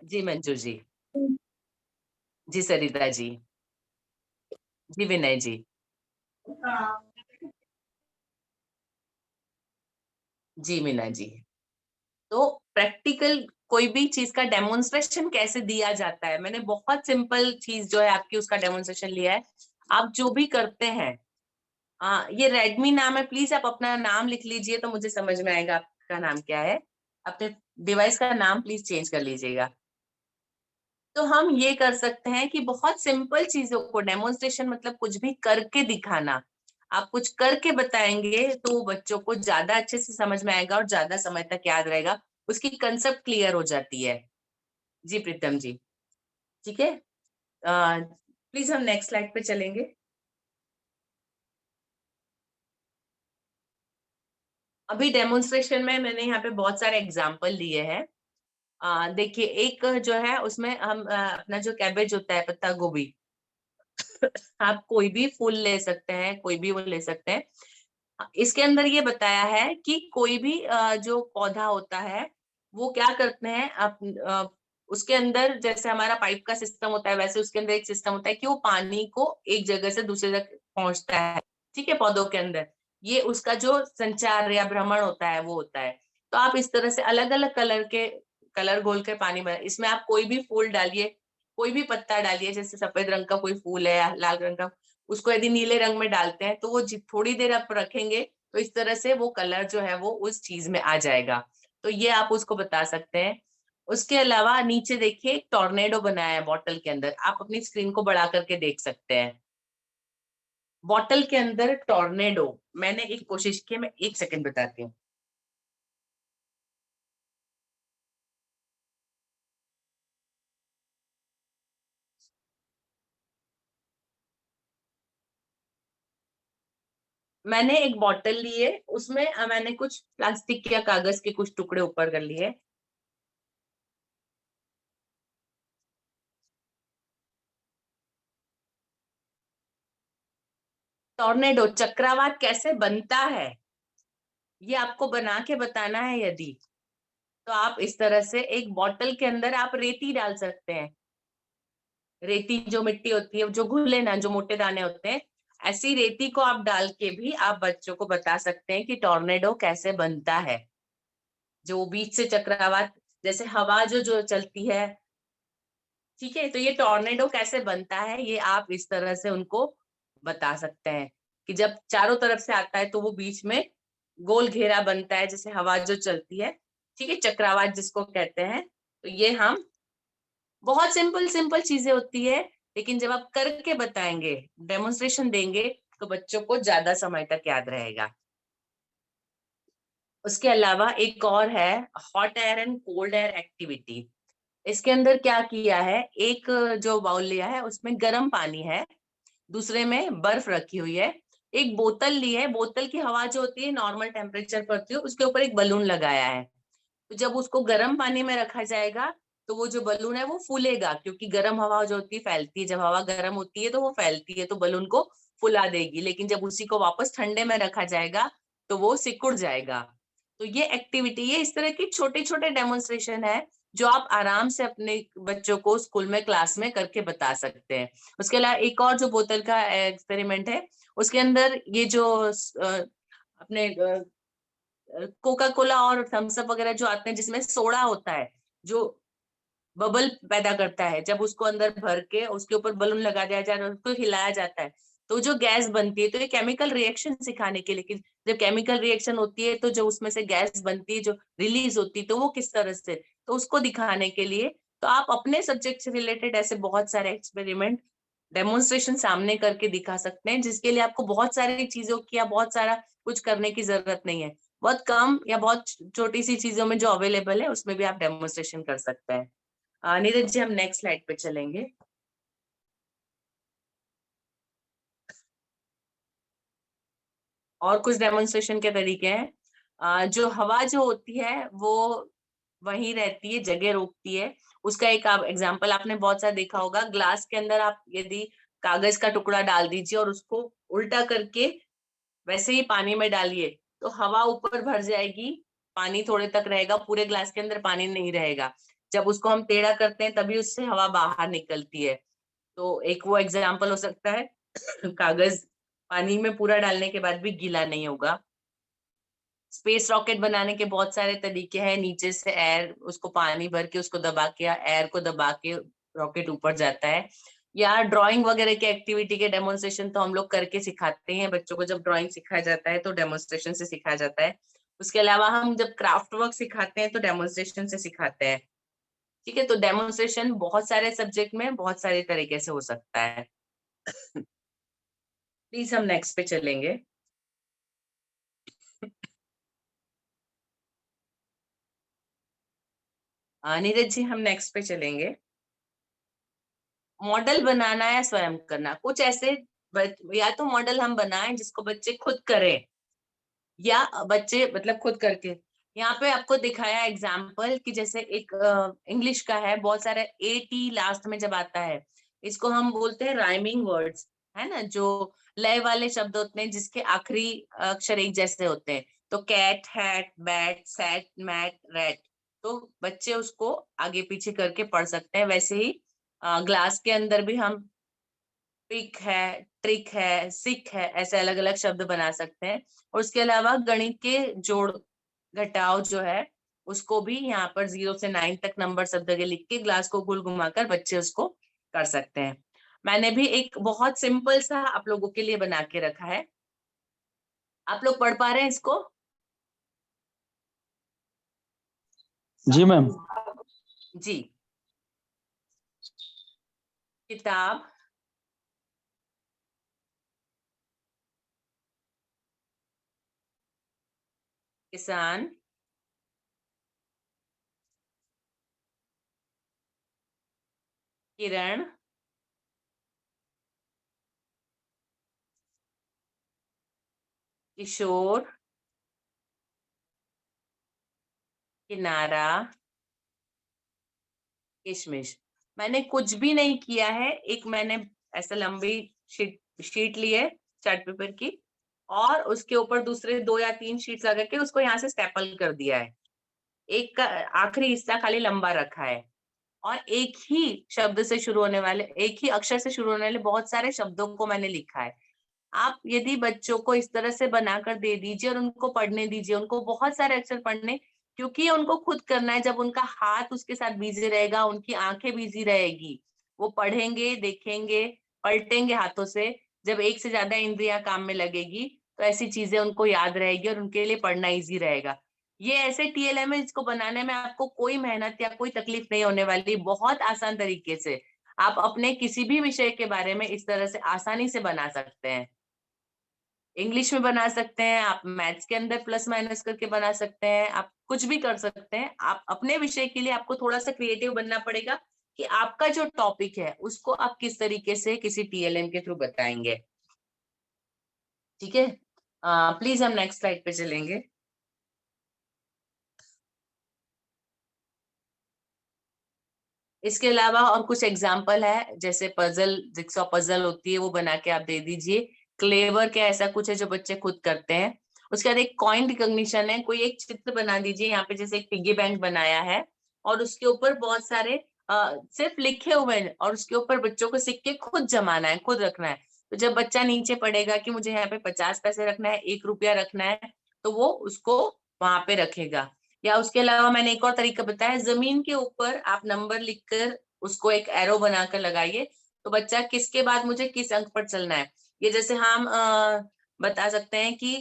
जी मंजू जी, जी सरिता जी, जी विनय जी, जी मीना जी। तो प्रैक्टिकल कोई भी चीज का डेमोन्स्ट्रेशन कैसे दिया जाता है, मैंने बहुत सिंपल चीज जो है आपकी उसका डेमोन्स्ट्रेशन लिया है। आप जो भी करते हैं, ये रेडमी नाम है, प्लीज आप अपना नाम लिख लीजिए तो मुझे समझ में आएगा आपका नाम क्या है। अपने डिवाइस का नाम प्लीज चेंज कर लीजिएगा। तो हम ये कर सकते हैं कि बहुत सिंपल चीजों को डेमोन्स्ट्रेशन मतलब कुछ भी करके दिखाना। आप कुछ करके बताएंगे तो बच्चों को ज्यादा अच्छे से समझ में आएगा और ज्यादा समय तक याद रहेगा, उसकी कंसेप्ट क्लियर हो जाती है। जी प्रीतम जी, ठीक है। प्लीज हम नेक्स्ट स्लाइड पे चलेंगे। अभी डेमोन्स्ट्रेशन में मैंने यहाँ पे बहुत सारे एग्जाम्पल दिए हैं। देखिए एक जो है उसमें हम अपना जो कैबेज होता है, पत्ता गोभी, आप कोई भी फूल ले सकते हैं, कोई भी वो ले सकते हैं। इसके अंदर ये बताया है कि कोई भी जो पौधा होता है वो क्या करते हैं, उसके अंदर जैसे हमारा पाइप का सिस्टम होता है वैसे उसके अंदर एक सिस्टम होता है कि वो पानी को एक जगह से दूसरी जगह पहुंचता है, ठीक है। पौधों के अंदर ये उसका जो संचार या भ्रमण होता है वो होता है। तो आप इस तरह से अलग अलग कलर घोल के पानी में, इसमें आप कोई भी फूल डालिए, कोई भी पत्ता डालिए, जैसे सफेद रंग का कोई फूल है या लाल रंग का, उसको यदि नीले रंग में डालते हैं तो वो थोड़ी देर आप रखेंगे तो इस तरह से वो कलर जो है वो उस चीज में आ जाएगा। तो ये आप उसको बता सकते हैं। उसके अलावा नीचे देखिए एक टॉर्नेडो बनाया है बॉटल के अंदर, आप अपनी स्क्रीन को बढ़ा करके देख सकते हैं। बॉटल के अंदर टॉर्नेडो, मैंने एक कोशिश की, मैं एक सेकंड बताती हूँ। मैंने एक बॉटल ली है, उसमें मैंने कुछ प्लास्टिक या कागज के कुछ टुकड़े ऊपर कर लिए। टॉर्नेडो चक्रवात कैसे बनता है ये आपको बना के बताना है यदि, तो आप इस तरह से एक बॉटल के अंदर आप रेती डाल सकते हैं। रेती जो मिट्टी होती है जो घुले ना, जो मोटे दाने होते हैं, ऐसी रेती को आप डाल के भी आप बच्चों को बता सकते हैं कि टॉर्नेडो कैसे बनता है। जो बीच से चक्रवात, जैसे हवा जो जो चलती है, ठीक है, तो ये टॉर्नेडो कैसे बनता है ये आप इस तरह से उनको बता सकते हैं कि जब चारों तरफ से आता है तो वो बीच में गोल घेरा बनता है, जैसे हवा जो चलती है, ठीक है, चक्रवात जिसको कहते हैं। तो ये हम बहुत सिंपल सिंपल चीजें होती है, लेकिन जब आप करके बताएंगे, डेमोन्स्ट्रेशन देंगे तो बच्चों को ज्यादा समय तक याद रहेगा। उसके अलावा एक और है hot air and cold air activity. इसके अंदर क्या किया है, एक जो बाउल लिया है उसमें गर्म पानी है, दूसरे में बर्फ रखी हुई है, एक बोतल ली है, बोतल की हवा जो होती है नॉर्मल टेम्परेचर पर होती है, उसके ऊपर एक बलून लगाया है। तो जब उसको गर्म पानी में रखा जाएगा तो वो जो बलून है वो फूलेगा, क्योंकि गर्म हवा जो होती है फैलती है, जब हवा गर्म होती है तो वो फैलती है तो बलून को फुला देगी, लेकिन जब उसी को वापस ठंडे में रखा जाएगा तो वो सिकुड़ जाएगा। तो ये एक्टिविटी, ये इस तरह की छोटे छोटे डेमोन्स्ट्रेशन है जो आप आराम से अपने बच्चों को स्कूल में क्लास में करके बता सकते हैं। उसके अलावा एक और जो बोतल का एक्सपेरिमेंट है, उसके अंदर ये जो अपने कोका कोला और थम्स अप वगैरह जो आते हैं जिसमें सोडा होता है जो बबल पैदा करता है, जब उसको अंदर भर के उसके ऊपर बलून लगा दिया जाए और उसको हिलाया जाता है तो जो गैस बनती है, तो ये केमिकल रिएक्शन सिखाने के लिए कि जब केमिकल रिएक्शन होती है तो जो उसमें से गैस बनती है जो रिलीज होती है तो वो किस तरह से, तो उसको दिखाने के लिए तो आप अपने सब्जेक्ट से रिलेटेड ऐसे बहुत सारे एक्सपेरिमेंट डेमोन्स्ट्रेशन सामने करके दिखा सकते हैं, जिसके लिए आपको बहुत सारी चीजों की या बहुत सारा कुछ करने की जरूरत नहीं है। बहुत कम या बहुत छोटी सी चीजों में जो अवेलेबल है उसमें भी आप डेमोन्स्ट्रेशन कर सकते हैं। नीरज जी हम नेक्स्ट स्लाइड पे चलेंगे। और कुछ डेमोन्स्ट्रेशन के तरीके हैं। जो हवा जो होती है वो वहीं रहती है, जगह रोकती है। उसका एक आप एग्जांपल आपने बहुत सारा देखा होगा, ग्लास के अंदर आप यदि कागज का टुकड़ा डाल दीजिए और उसको उल्टा करके वैसे ही पानी में डालिए तो हवा ऊपर भर जाएगी, पानी थोड़े तक रहेगा, पूरे ग्लास के अंदर पानी नहीं रहेगा। जब उसको हम टेढ़ा करते हैं तभी उससे हवा बाहर निकलती है। तो एक वो एग्जाम्पल हो सकता है कागज पानी में पूरा डालने के बाद भी गीला नहीं होगा। स्पेस रॉकेट बनाने के बहुत सारे तरीके हैं, नीचे से एयर, उसको पानी भर के उसको दबा के, एयर को दबा के रॉकेट ऊपर जाता है। या ड्राइंग वगैरह के एक्टिविटी के डेमोन्स्ट्रेशन तो हम लोग करके सिखाते हैं बच्चों को, जब ड्राइंग सिखाया जाता है तो डेमोन्स्ट्रेशन से सिखाया जाता है। उसके अलावा हम जब क्राफ्ट वर्क सिखाते हैं तो डेमोन्स्ट्रेशन से सिखाते हैं। ठीक है, तो डेमोन्स्ट्रेशन बहुत सारे सब्जेक्ट में बहुत सारे तरीके से हो सकता है। प्लीज हम नेक्स्ट पे चलेंगे। नीरज जी, हम नेक्स्ट पे चलेंगे। मॉडल बनाना या स्वयं करना, कुछ ऐसे या तो मॉडल हम बनाएं जिसको बच्चे खुद करें, या बच्चे मतलब खुद करके। यहाँ पे आपको दिखाया एग्जाम्पल कि जैसे एक इंग्लिश का है, बहुत सारे AT लास्ट में जब आता है, इसको हम बोलते हैं राइमिंग वर्ड्स, है ना, जो लय वाले शब्द होते हैं जिसके आखिरी अक्षर एक जैसे होते हैं। तो cat, hat, bat, sat, mat, rat, तो बच्चे उसको आगे पीछे करके पढ़ सकते हैं। वैसे ही ग्लास के अंदर भी हम पिक है, ट्रिक है, सिक है, ऐसे अलग अलग शब्द बना सकते हैं। और उसके अलावा गणित के जोड़ घटाव जो है, उसको भी यहाँ पर 0 से 9 तक नंबर शब्द के लिख के ग्लास को गोल घुमाकर बच्चे उसको कर सकते हैं। मैंने भी एक बहुत सिंपल सा आप लोगों के लिए बना के रखा है, आप लोग पढ़ पा रहे हैं इसको? जी मैम। जी। किताब, किसान, किरण, किशोर, किनारा, किशमिश। मैंने कुछ भी नहीं किया है, एक मैंने ऐसा लंबी शीट ली है चार्ट पेपर की, और उसके ऊपर दूसरे 2 या 3 शीट्स लगा के उसको यहाँ से स्टेपल कर दिया है। एक का आखिरी हिस्सा खाली लंबा रखा है, और एक ही शब्द से शुरू होने वाले, एक ही अक्षर से शुरू होने वाले बहुत सारे शब्दों को मैंने लिखा है। आप यदि बच्चों को इस तरह से बनाकर दे दीजिए और उनको पढ़ने दीजिए, उनको बहुत सारे अक्षर पढ़ने, क्योंकि उनको खुद करना है। जब उनका हाथ उसके साथ बिजी रहेगा, उनकी आंखें बिजी रहेगी, वो पढ़ेंगे, देखेंगे, पलटेंगे हाथों से, जब एक से ज्यादा इंद्रियां काम में लगेगी तो ऐसी चीजें उनको याद रहेगी और उनके लिए पढ़ना इजी रहेगा। ये ऐसे TLM है, इसको बनाने में आपको कोई मेहनत या कोई तकलीफ नहीं होने वाली, बहुत आसान तरीके से आप अपने किसी भी विषय के बारे में इस तरह से आसानी से बना सकते हैं। इंग्लिश में बना सकते हैं, आप मैथ्स के अंदर प्लस माइनस करके बना सकते हैं, आप कुछ भी कर सकते हैं। आप अपने विषय के लिए आपको थोड़ा सा क्रिएटिव बनना पड़ेगा कि आपका जो टॉपिक है उसको आप किस तरीके से किसी TLM के थ्रू बताएंगे। ठीक है, प्लीज हम नेक्स्ट स्लाइड पे चलेंगे। इसके अलावा और कुछ एग्जाम्पल है, जैसे पजल, जिक्सॉ पजल होती है, वो बना के आप दे दीजिए। क्लेवर क्या ऐसा कुछ है जो बच्चे खुद करते हैं। उसके बाद एक कॉइन रिकॉग्निशन है, कोई एक चित्र बना दीजिए, यहाँ पे जैसे एक पिगी बैंक बनाया है और उसके ऊपर बहुत सारे सिर्फ लिखे हुए हैं, और उसके ऊपर बच्चों को सिक्के खुद जमाना है, खुद रखना है। तो जब बच्चा नीचे पढ़ेगा कि मुझे यहाँ पे 50 पैसे रखना है, 1 रुपया रखना है, तो वो उसको वहां पे रखेगा। या उसके अलावा मैंने एक और तरीका बताया, जमीन के ऊपर आप नंबर लिखकर उसको एक एरो बनाकर लगाइए, तो बच्चा किसके बाद मुझे किस अंक पर चलना है, ये जैसे हम बता सकते हैं कि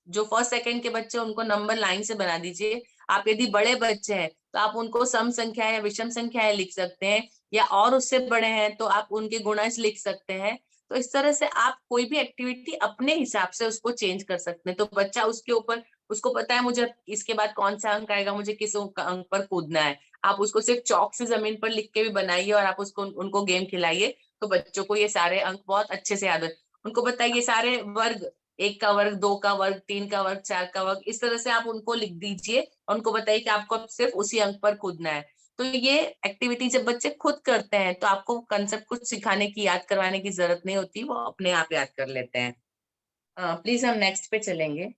जो फर्स्ट सेकंड के बच्चे उनको नंबर लाइन से बना दीजिए। आप यदि बड़े बच्चे हैं तो आप उनको सम संख्या या विषम संख्याएं लिख सकते हैं, या और उससे बड़े हैं तो आप उनके गुणज लिख सकते हैं। तो इस तरह से आप कोई भी एक्टिविटी अपने हिसाब से उसको चेंज कर सकते हैं। तो बच्चा उसके ऊपर, उसको पता है मुझे इसके बाद कौन सा अंक आएगा, मुझे किस अंक पर कूदना है। आप उसको सिर्फ चौक से जमीन पर लिख के भी बनाइए और आप उसको उनको गेम खिलाइए, तो बच्चों को ये सारे अंक बहुत अच्छे से याद है। उनको बताइए सारे वर्ग, 1 का वर्ग, 2 का वर्ग, 3 का वर्ग, 4 का वर्ग, इस तरह से आप उनको लिख दीजिए और उनको बताइए कि आपको सिर्फ उसी अंक पर कूदना है। तो ये एक्टिविटी जब बच्चे खुद करते हैं तो आपको कंसेप्ट कुछ सिखाने की, याद करवाने की जरूरत नहीं होती, वो अपने आप याद कर लेते हैं। प्लीज हम नेक्स्ट पे चलेंगे।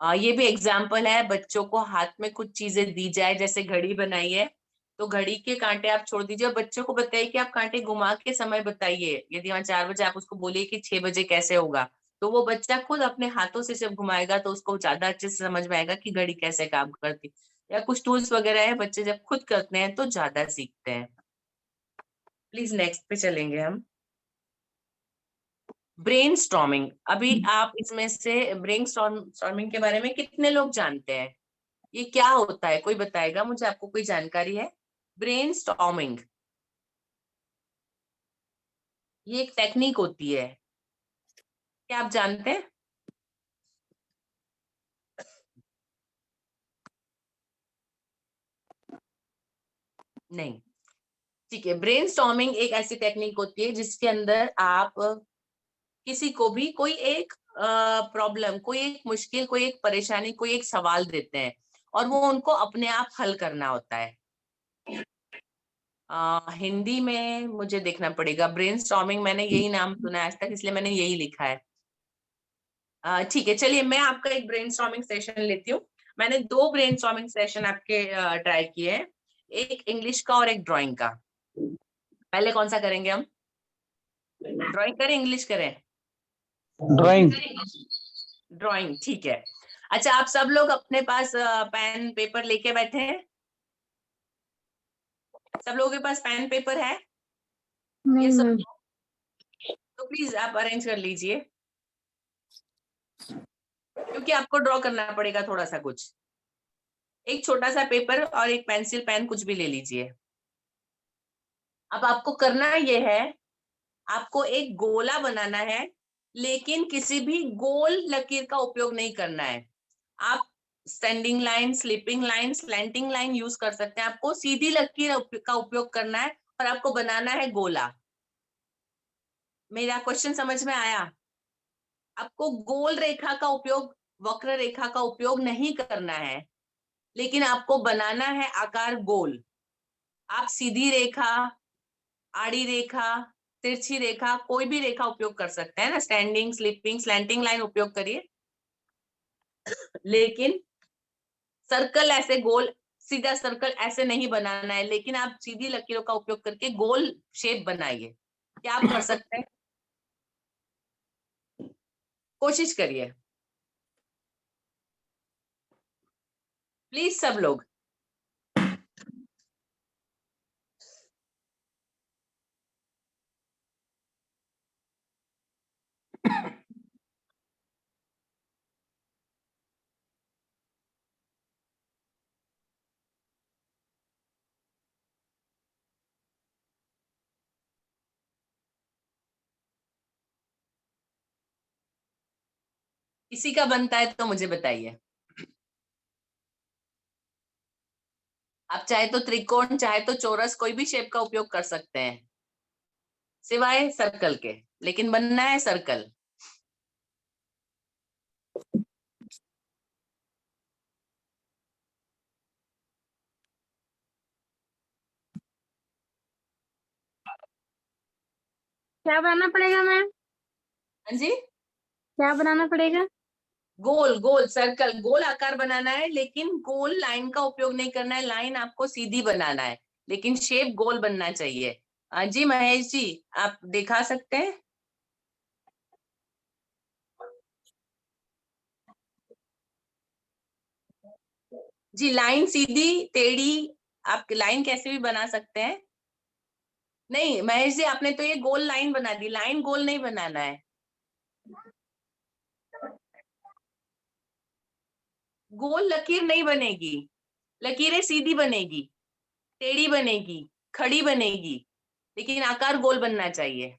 ये भी एग्जाम्पल है, बच्चों को हाथ में कुछ चीजें दी जाए, जैसे घड़ी बनाई है, तो घड़ी के कांटे आप छोड़ दीजिए और बच्चों को बताइए कि आप कांटे घुमा के समय बताइए। यदि वहाँ 4 बजे, आप उसको बोलिए कि 6 बजे कैसे होगा, तो वो बच्चा खुद अपने हाथों से जब घुमाएगा तो उसको ज्यादा अच्छे से समझ में आएगा कि घड़ी कैसे काम करती। या कुछ टूल्स वगैरह है, बच्चे जब खुद करते हैं तो ज्यादा सीखते हैं। प्लीज नेक्स्ट पे चलेंगे हम। ब्रेनस्टॉर्मिंग, अभी आप इसमें से ब्रेनस्टॉर्मिंग के बारे में कितने लोग जानते हैं? ये क्या होता है, कोई बताएगा मुझे? आपको कोई जानकारी है? ब्रेनस्टॉर्मिंग ये एक टेक्निक होती है, क्या आप जानते हैं? नहीं, ठीक है। ब्रेनस्टॉर्मिंग एक ऐसी टेक्निक होती है जिसके अंदर आप किसी को भी कोई एक प्रॉब्लम, कोई एक मुश्किल, कोई एक परेशानी, कोई एक सवाल देते हैं और वो उनको अपने आप हल करना होता है। हिंदी में मुझे देखना पड़ेगा। ब्रेनस्टॉर्मिंग मैंने यही नाम सुना है आज तक, इसलिए मैंने यही लिखा है। ठीक है, चलिए मैं आपका एक ब्रेनस्टॉर्मिंग सेशन लेती हूँ। मैंने 2 ब्रेनस्टॉर्मिंग सेशन आपके ट्राई किए हैं, एक इंग्लिश का और एक ड्राइंग का। पहले कौन सा करेंगे हम? ड्राइंग करें, इंग्लिश करें? ड्राइंग। ड्राइंग, ठीक है। अच्छा, आप सब लोग अपने पास पेन पेपर लेके बैठे हैं? सब लोगों के पास पेन पेपर है? नहीं ये सब, मैम। तो प्लीज आप अरेंज कर लीजिए, क्योंकि आपको ड्रॉ करना पड़ेगा थोड़ा सा कुछ। एक छोटा सा पेपर और एक पेंसिल पेन कुछ भी ले लीजिए। अब आपको करना ये है, आपको एक गोला बनाना है, लेकिन किसी भी गोल लकीर का उपयोग नहीं करना है। आप standing line, sleeping line, slanting line use कर सकते हैं। आपको सीधी लकीर का उपयोग करना है और आपको बनाना है गोला। मेरा क्वेश्चन समझ में आया? आपको गोल रेखा का उपयोग, वक्र रेखा का उपयोग नहीं करना है, लेकिन आपको बनाना है आकार गोल। आप सीधी रेखा, आड़ी रेखा, तिरछी रेखा, कोई भी रेखा उपयोग कर सकते हैं ना, स्टैंडिंग, स्लीपिंग, स्लैंटिंग लाइन उपयोग करिए, लेकिन सर्कल ऐसे गोल, सीधा सर्कल ऐसे नहीं बनाना है, लेकिन आप सीधी लकीरों का उपयोग करके गोल शेप बनाइए। क्या आप कर सकते हैं? कोशिश करिए प्लीज सब लोग। किसी का बनता है तो मुझे बताइए। आप चाहे तो त्रिकोण, चाहे तो चौरस, कोई भी शेप का उपयोग कर सकते हैं सिवाय सर्कल के, लेकिन बनना है सर्कल। क्या बनाना पड़ेगा मैम? हाँ जी, क्या बनाना पड़ेगा? गोल गोल सर्कल, गोल आकार बनाना है, लेकिन गोल लाइन का उपयोग नहीं करना है। लाइन आपको सीधी बनाना है, लेकिन शेप गोल बनना चाहिए। जी महेश जी, आप दिखा सकते हैं? जी, लाइन सीधी, टेढ़ी, आप लाइन कैसे भी बना सकते हैं। नहीं महेश जी, आपने तो ये गोल लाइन बना दी, लाइन गोल नहीं बनाना है। गोल लकीर नहीं बनेगी, लकीरें सीधी बनेगी, टेढ़ी बनेगी, खड़ी बनेगी, लेकिन आकार गोल बनना चाहिए।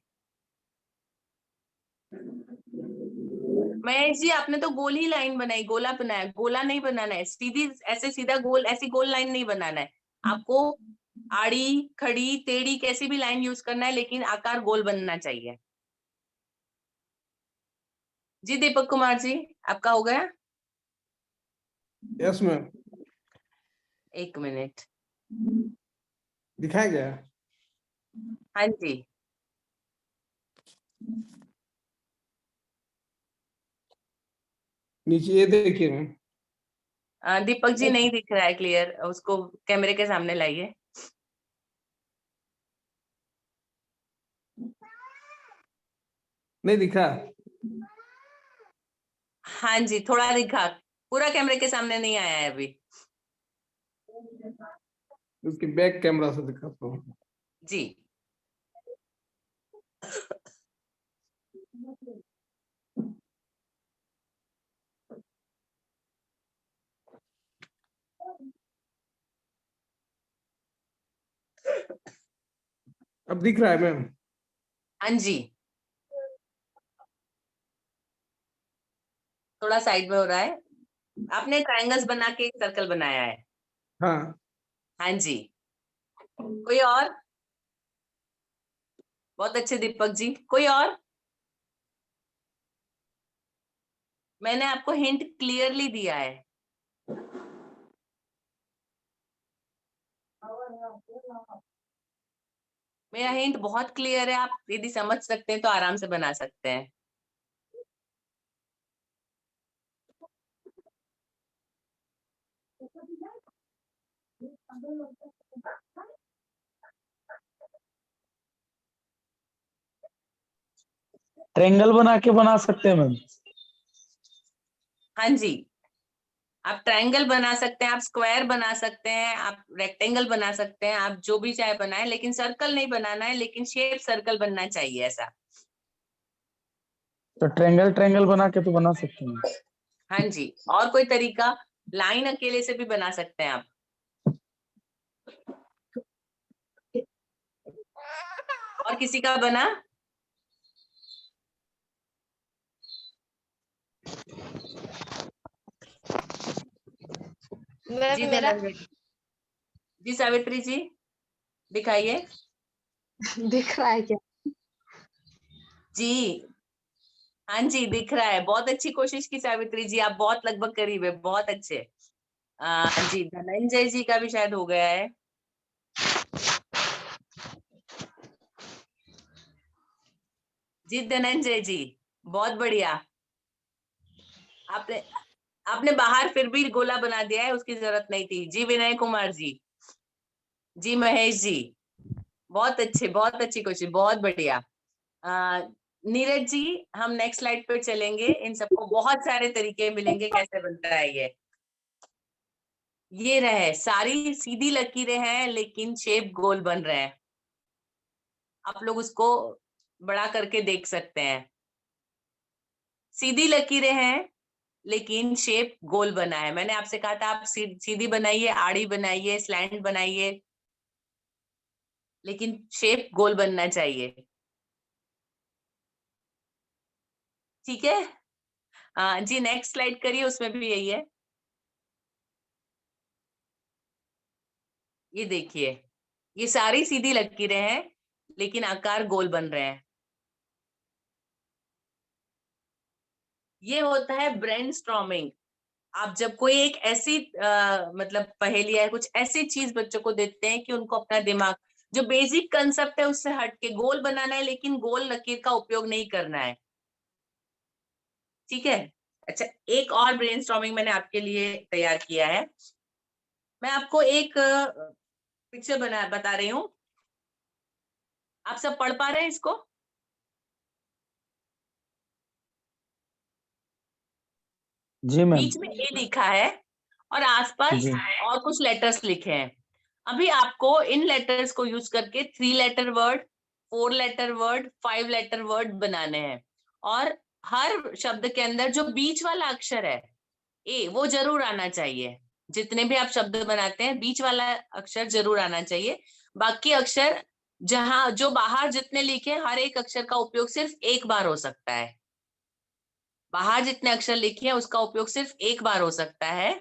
महेश जी, आपने तो गोल ही लाइन बनाई, गोला बनाया, गोला नहीं बनाना है। सीधी ऐसे सीधा गोल, ऐसी गोल लाइन नहीं बनाना है। आपको आड़ी, खड़ी, टेढ़ी कैसी भी लाइन यूज करना है, लेकिन आकार गोल बनना चाहिए। जी दीपक कुमार जी, आपका हो गया? Yes ma'am. एक मिनट, दिखाया गया? हाँ जी। नीचे ये देखिए मैम। दीपक जी नहीं दिख रहा है क्लियर, उसको कैमरे के सामने लाइए। नहीं दिखा? हाँ जी, थोड़ा दिखा, पूरा कैमरे के सामने नहीं आया है अभी। उसकी बैक कैमरा से दिखाता हूँ। जी अब दिख रहा है मैम? हाँ जी, थोड़ा साइड में हो रहा है। आपने ट्रायंगल्स बना के एक सर्कल बनाया है। हाँ। हाँ जी, कोई और? बहुत अच्छे दीपक जी, कोई और? मैंने आपको हिंट क्लियरली दिया है। मेरा हिंट बहुत क्लियर है, आप यदि समझ सकते हैं तो आराम से बना सकते हैं। ट्रायंगल बना के बना सकते हैं मैम? हाँ जी, आप ट्रायंगल बना सकते हैं, आप स्क्वायर बना सकते हैं, आप रेक्टेंगल बना सकते हैं, आप जो भी चाहे बनाए, लेकिन सर्कल नहीं बनाना है, लेकिन शेप सर्कल बनना चाहिए ऐसा। तो ट्रायंगल ट्रायंगल बना के तो बना सकते हैं। हाँ जी, और कोई तरीका? लाइन अकेले से भी बना सकते हैं आप। और किसी का बना? जी मेरा धनंजय जी, सावित्री जी दिखाइए। दिख रहा है क्या? जी हाँ जी, दिख रहा है। बहुत अच्छी कोशिश की सावित्री जी, आप बहुत लगभग करीब है, बहुत अच्छे। जी धनंजय जी का भी शायद हो गया है। जी धनंजय जी, बहुत बढ़िया। आपने आपने बाहर फिर भी गोला बना दिया है, उसकी जरूरत नहीं थी। जी विनय कुमार जी, जी महेश जी, बहुत अच्छे, बहुत अच्छी कोशिश, बहुत बढ़िया। नीरज जी, हम नेक्स्ट स्लाइड पे चलेंगे। इन सबको बहुत सारे तरीके मिलेंगे कैसे बनता है ये रहे, सारी सीधी लकीरें हैं लेकिन शेप गोल बन रहे हैं। आप लोग उसको बड़ा करके देख सकते हैं। सीधी लकीरें हैं लेकिन शेप गोल बना है। मैंने आपसे कहा था आप सीधी बनाइए, आड़ी बनाइए, स्लैंट बनाइए, लेकिन शेप गोल बनना चाहिए। ठीक है जी, नेक्स्ट स्लाइड करिए, उसमें भी यही है। ये देखिए, ये सारी सीधी लकीरें हैं लेकिन आकार गोल बन रहे हैं। ये होता है ब्रेनस्टॉर्मिंग। आप जब कोई एक ऐसी मतलब पहेली है, कुछ ऐसी चीज बच्चों को देते हैं कि उनको अपना दिमाग, जो बेसिक कंसेप्ट है उससे हट के गोल बनाना है, लेकिन गोल लकीर का उपयोग नहीं करना है। ठीक है, अच्छा, एक और ब्रेनस्टॉर्मिंग मैंने आपके लिए तैयार किया है। मैं आपको एक पिक्चर बता रही हूँ। आप सब पढ़ पा रहे हैं इसको? जी मैम। बीच में ए लिखा है और आसपास जी और कुछ लेटर्स लिखे हैं। अभी आपको इन लेटर्स को यूज करके 3 letter word, 4 letter word, 5 letter word बनाने हैं। और हर शब्द के अंदर जो बीच वाला अक्षर है ए, वो जरूर आना चाहिए। जितने भी आप शब्द बनाते हैं बीच वाला अक्षर जरूर आना चाहिए। बाकी अक्षर जहां जो बाहर जितने लिखे, हर एक अक्षर का उपयोग सिर्फ एक बार हो सकता है। बाहर जितने अक्षर लिखे हैं उसका उपयोग सिर्फ एक बार हो सकता है।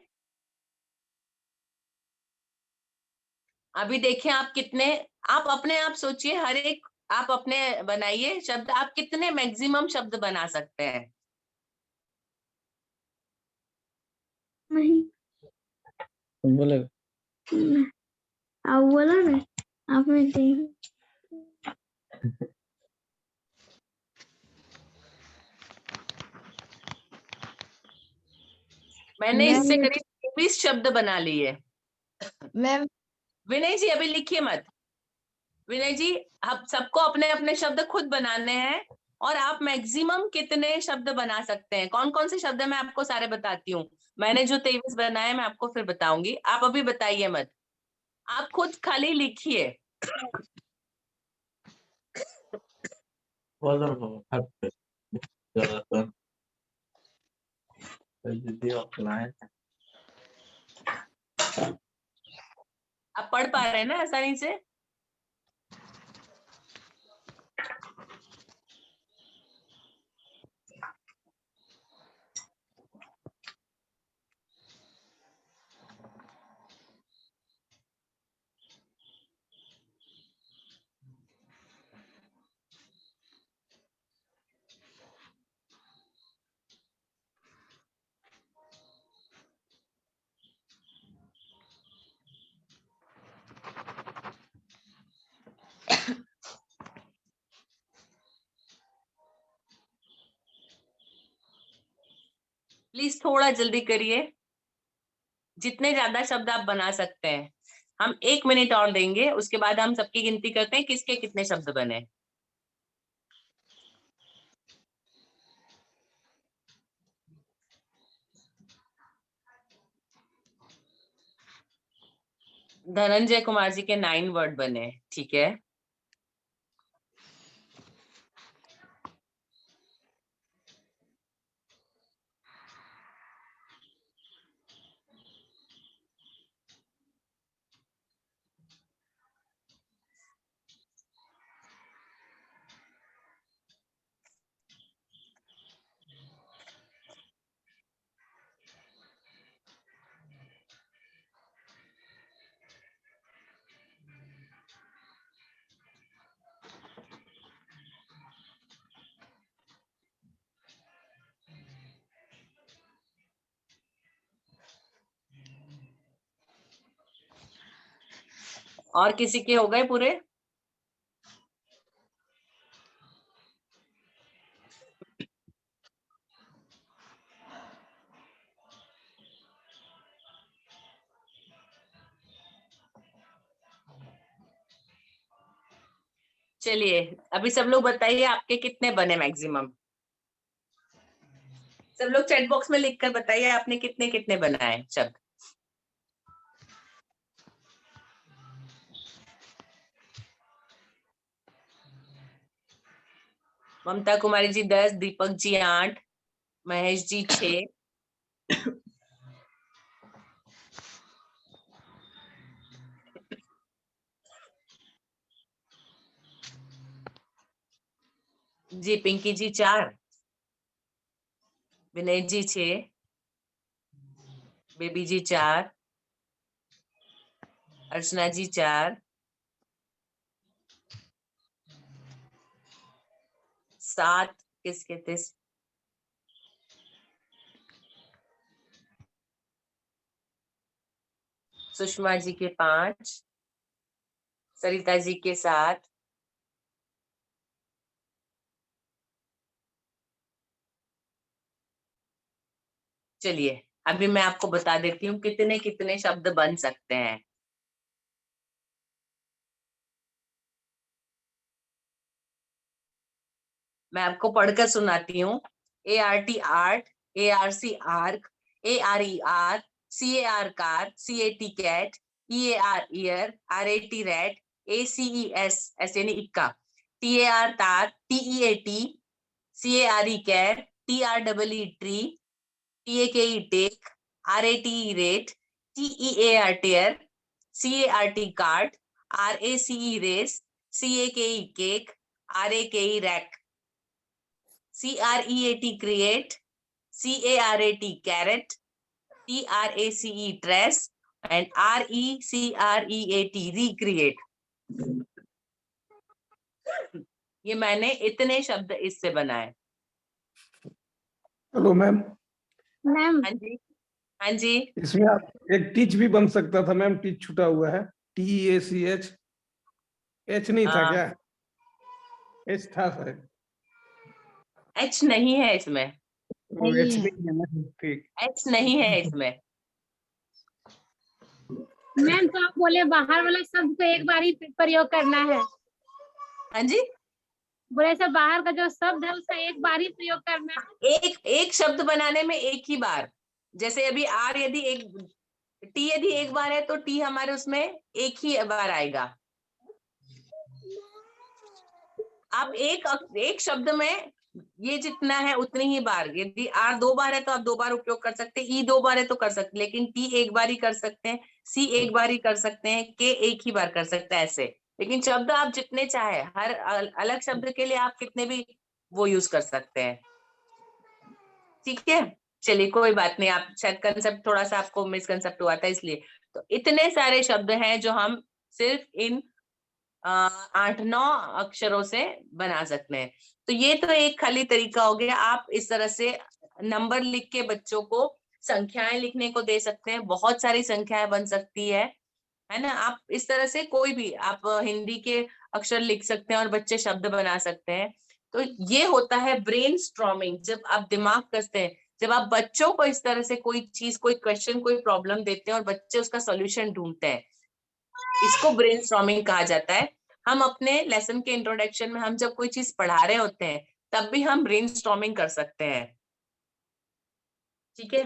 अभी देखें आप कितने, आप अपने आप सोचिए, हर एक आप अपने बनाइए शब्द, आप कितने मैक्सिमम शब्द बना सकते हैं। नहीं बोले आप बोला ना, आपने देख मैंने मैम इससे करीब 24 शब्द बना लिए। मैम विनय जी अभी लिखिए मत। विनय जी, हम सबको अपने अपने शब्द खुद बनाने हैं। और आप मैक्सिमम कितने शब्द बना सकते हैं? कौन कौन से शब्द मैं आपको सारे बताती हूँ। मैंने जो 23 बनाए मैं आपको फिर बताऊंगी, आप अभी बताइए मत, आप खुद खाली लिखिए। आप पढ़ पा रहे हैं ना आसानी से? प्लीज थोड़ा जल्दी करिए, जितने ज्यादा शब्द आप बना सकते हैं। हम 1 मिनट और देंगे, उसके बाद हम सबकी गिनती करते हैं किसके कितने शब्द बने। धनंजय कुमार जी के 9 वर्ड बने, ठीक है। और किसी के हो गए पूरे? चलिए अभी सब लोग बताइए आपके कितने बने मैक्सिमम। सब लोग चैट बॉक्स में लिखकर बताइए आपने कितने कितने बनाए शब्द। ममता कुमारी जी 10, दीपक जी 8, महेश जी 6, जी पिंकी जी 4, विनय जी 6, बेबी जी 4, अर्चना जी 4, 7 किसके थे? सुषमा जी के 5, सरिता जी के 7, चलिए अभी मैं आपको बता देती हूँ कितने कितने शब्द बन सकते हैं। मैं आपको पढ़कर सुनाती हूँ। ART art, ARC arc, ARE are, CAR car, CAT cat, EAR ear, RAT rat, ACES aces यानी इक्का, TAR tar, TEAT, CARE care, TREE tree, TAKE take, RATE rate, TEAR tear, CART cart, RACE race, CAKE cake, RAKE rake, CREAT create, CARAT carrot, TRACE trace and RECREAT recreate। ये मैंने इतने शब्द इससे बनाए। Hello ma'am. Ma'am हाँ जी, हाँ जी। इसमें आप एक टीच भी बन सकता था मैम, टीच छूटा हुआ है, TEACH, H नहीं था क्या? H था सर। H नहीं है इसमें, वो H नहीं है ना, ठीक। H नहीं है इसमें। मैम तो आप बोले बाहर वाला शब्द को एक बार ही प्रयोग करना है। हाँ जी, बोले ऐसा बाहर का जो शब्द है उसका एक बार ही प्रयोग करना है। एक शब्द बनाने में एक ही बार, जैसे अभी आर यदि टी यदि एक बार है तो टी हमारे उसमें एक ही बार आएगा। आप एक शब्द में ये जितना है उतनी ही बार, यदि आर 2 बार है तो आप 2 बार उपयोग कर सकते हैं, ई 2 बार है तो कर सकते हैं, लेकिन टी एक बार ही कर सकते हैं, सी एक बार ही कर सकते हैं, के एक ही बार कर सकते हैं ऐसे। लेकिन शब्द आप जितने चाहे, हर अलग शब्द के लिए आप कितने भी वो यूज कर सकते हैं। ठीक है, चलिए कोई बात नहीं, आप शायद कंसेप्ट थोड़ा सा आपको मिसकंसेप्ट हुआ था इसलिए। तो इतने सारे शब्द हैं जो हम सिर्फ इन 8-9 अक्षरों से बना सकते हैं। तो ये तो एक खाली तरीका हो गया। आप इस तरह से नंबर लिख के बच्चों को संख्याएं लिखने को दे सकते हैं, बहुत सारी संख्याएं बन सकती है ना। आप इस तरह से कोई भी आप हिंदी के अक्षर लिख सकते हैं और बच्चे शब्द बना सकते हैं। तो ये होता है ब्रेन स्ट्रॉमिंग, जब आप दिमाग कसते हैं, जब आप बच्चों को इस तरह से कोई चीज, कोई क्वेश्चन, कोई प्रॉब्लम देते हैं और बच्चे उसका सॉल्यूशन ढूंढते हैं, इसको ब्रेन स्ट्रॉमिंग कहा जाता है। हम अपने लेसन के इंट्रोडक्शन में हम जब कोई चीज पढ़ा रहे होते हैं तब भी हम ब्रेन स्ट्रॉमिंग कर सकते हैं। ठीक है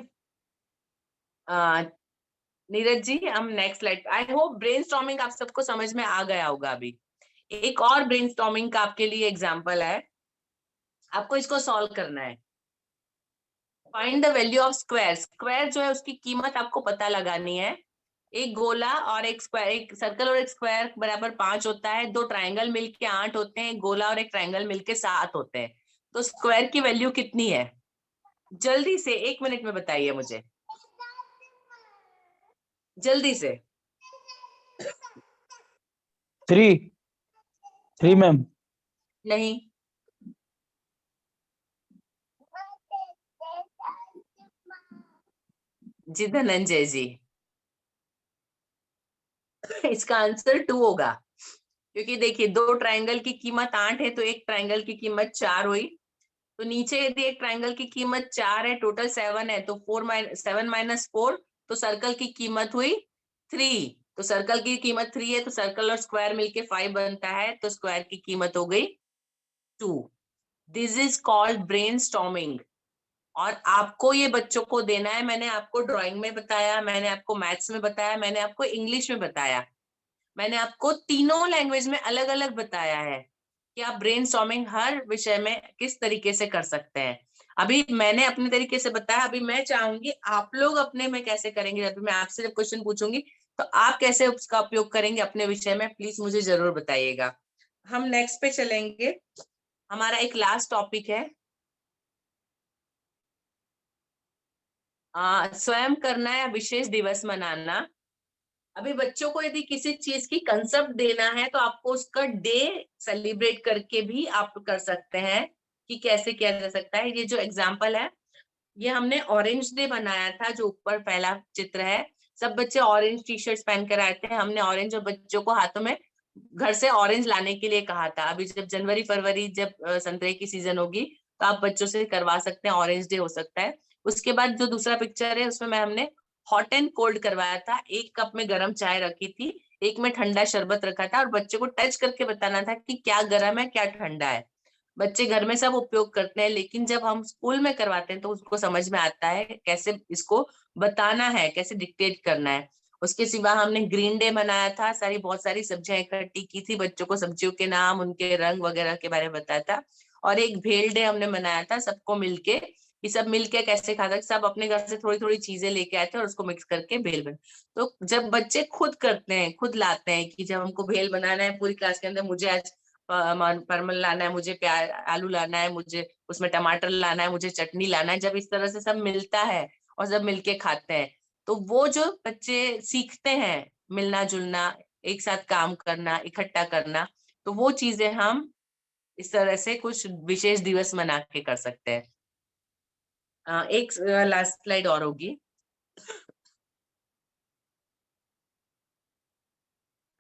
नीरज जी, हम next slide. I hope brain storming आप सबको समझ में आ गया होगा। अभी एक और ब्रेन स्टॉर्मिंग का आपके लिए एग्जांपल है, आपको इसको सॉल्व करना है। Find the value of square. Square जो है उसकी कीमत आपको पता लगानी है। एक गोला और एक स्क्वायर, एक सर्कल और एक स्क्वायर बराबर 5 होता है, 2 ट्राइंगल मिलके 8 होते हैं, एक गोला और एक ट्राइंगल मिलके 7 होते हैं। तो स्क्वायर की वैल्यू कितनी है? जल्दी से 1 मिनट में बताइए मुझे, जल्दी से। 3 मैम। नहीं, जी धनंजय जी, इसका आंसर 2 होगा, क्योंकि देखिए 2 ट्रायंगल की कीमत 8 है तो एक ट्रायंगल की कीमत 4 हुई। तो नीचे यदि एक ट्रायंगल की कीमत 4 है, टोटल 7 है, तो 7 माइनस 4, तो सर्कल की कीमत हुई 3। तो सर्कल की कीमत 3 है तो सर्कल और स्क्वायर मिलके 5 बनता है, तो स्क्वायर की कीमत हो गई 2। This is called brain storming. और आपको ये बच्चों को देना है। मैंने आपको ड्राइंग में बताया, मैंने आपको मैथ्स में बताया, मैंने आपको इंग्लिश में बताया, मैंने आपको तीनों लैंग्वेज में अलग अलग बताया है कि आप ब्रेन स्टॉर्मिंग हर विषय में किस तरीके से कर सकते हैं। अभी मैंने अपने तरीके से बताया, अभी मैं चाहूंगी आप लोग अपने में कैसे करेंगे। जब मैं आपसे जब क्वेश्चन पूछूंगी तो आप कैसे उसका उपयोग करेंगे अपने विषय में, प्लीज मुझे जरूर बताइएगा। हम नेक्स्ट पे चलेंगे। हमारा एक लास्ट टॉपिक है स्वयं करना या विशेष दिवस मनाना। अभी बच्चों को यदि किसी चीज की कंसेप्ट देना है तो आपको उसका डे सेलिब्रेट करके भी आप कर सकते हैं कि कैसे किया जा सकता है। ये जो एग्जांपल है ये हमने ऑरेंज डे बनाया था, जो ऊपर पहला चित्र है। सब बच्चे ऑरेंज टी शर्ट्स पहन कर आए थे। हमने ऑरेंज और बच्चों को हाथों में घर से ऑरेंज लाने के लिए कहा था। अभी जब जनवरी फरवरी जब संतरे की सीजन होगी तो आप बच्चों से करवा सकते हैं, ऑरेंज डे हो सकता है। उसके बाद जो दूसरा पिक्चर है उसमें हमने हॉट एंड कोल्ड करवाया था। एक कप में गर्म चाय रखी थी, एक में ठंडा शरबत रखा था और बच्चे को टच करके बताना था कि क्या गर्म है क्या ठंडा है। बच्चे घर में सब उपयोग करते हैं, लेकिन जब हम स्कूल में करवाते हैं तो उसको समझ में आता है कैसे इसको बताना है, कैसे डिक्टेट करना है। उसके सिवा हमने ग्रीन डे मनाया था, बहुत सारी सब्जियां इकट्ठी की थी, बच्चों को सब्जियों के नाम, उनके रंग वगैरह के बारे में बताया था। और एक भेल डे हमने मनाया था, सबको मिलके कि सब मिलके कैसे खा सकते, सब अपने घर से थोड़ी थोड़ी चीजें लेके आए थे और उसको मिक्स करके भेल बन। तो जब बच्चे खुद करते हैं, खुद लाते हैं कि जब हमको भेल बनाना है पूरी क्लास के अंदर, मुझे आज परमल लाना है, मुझे प्याज आलू लाना है, मुझे उसमें टमाटर लाना है, मुझे चटनी लाना है, जब इस तरह से सब मिलता है और सब मिलके खाते हैं तो वो जो बच्चे सीखते हैं मिलना जुलना, एक साथ काम करना, इकट्ठा करना, तो वो चीजें हम इस तरह से कुछ विशेष दिवस मना के कर सकते हैं। एक लास्ट स्लाइड और होगी।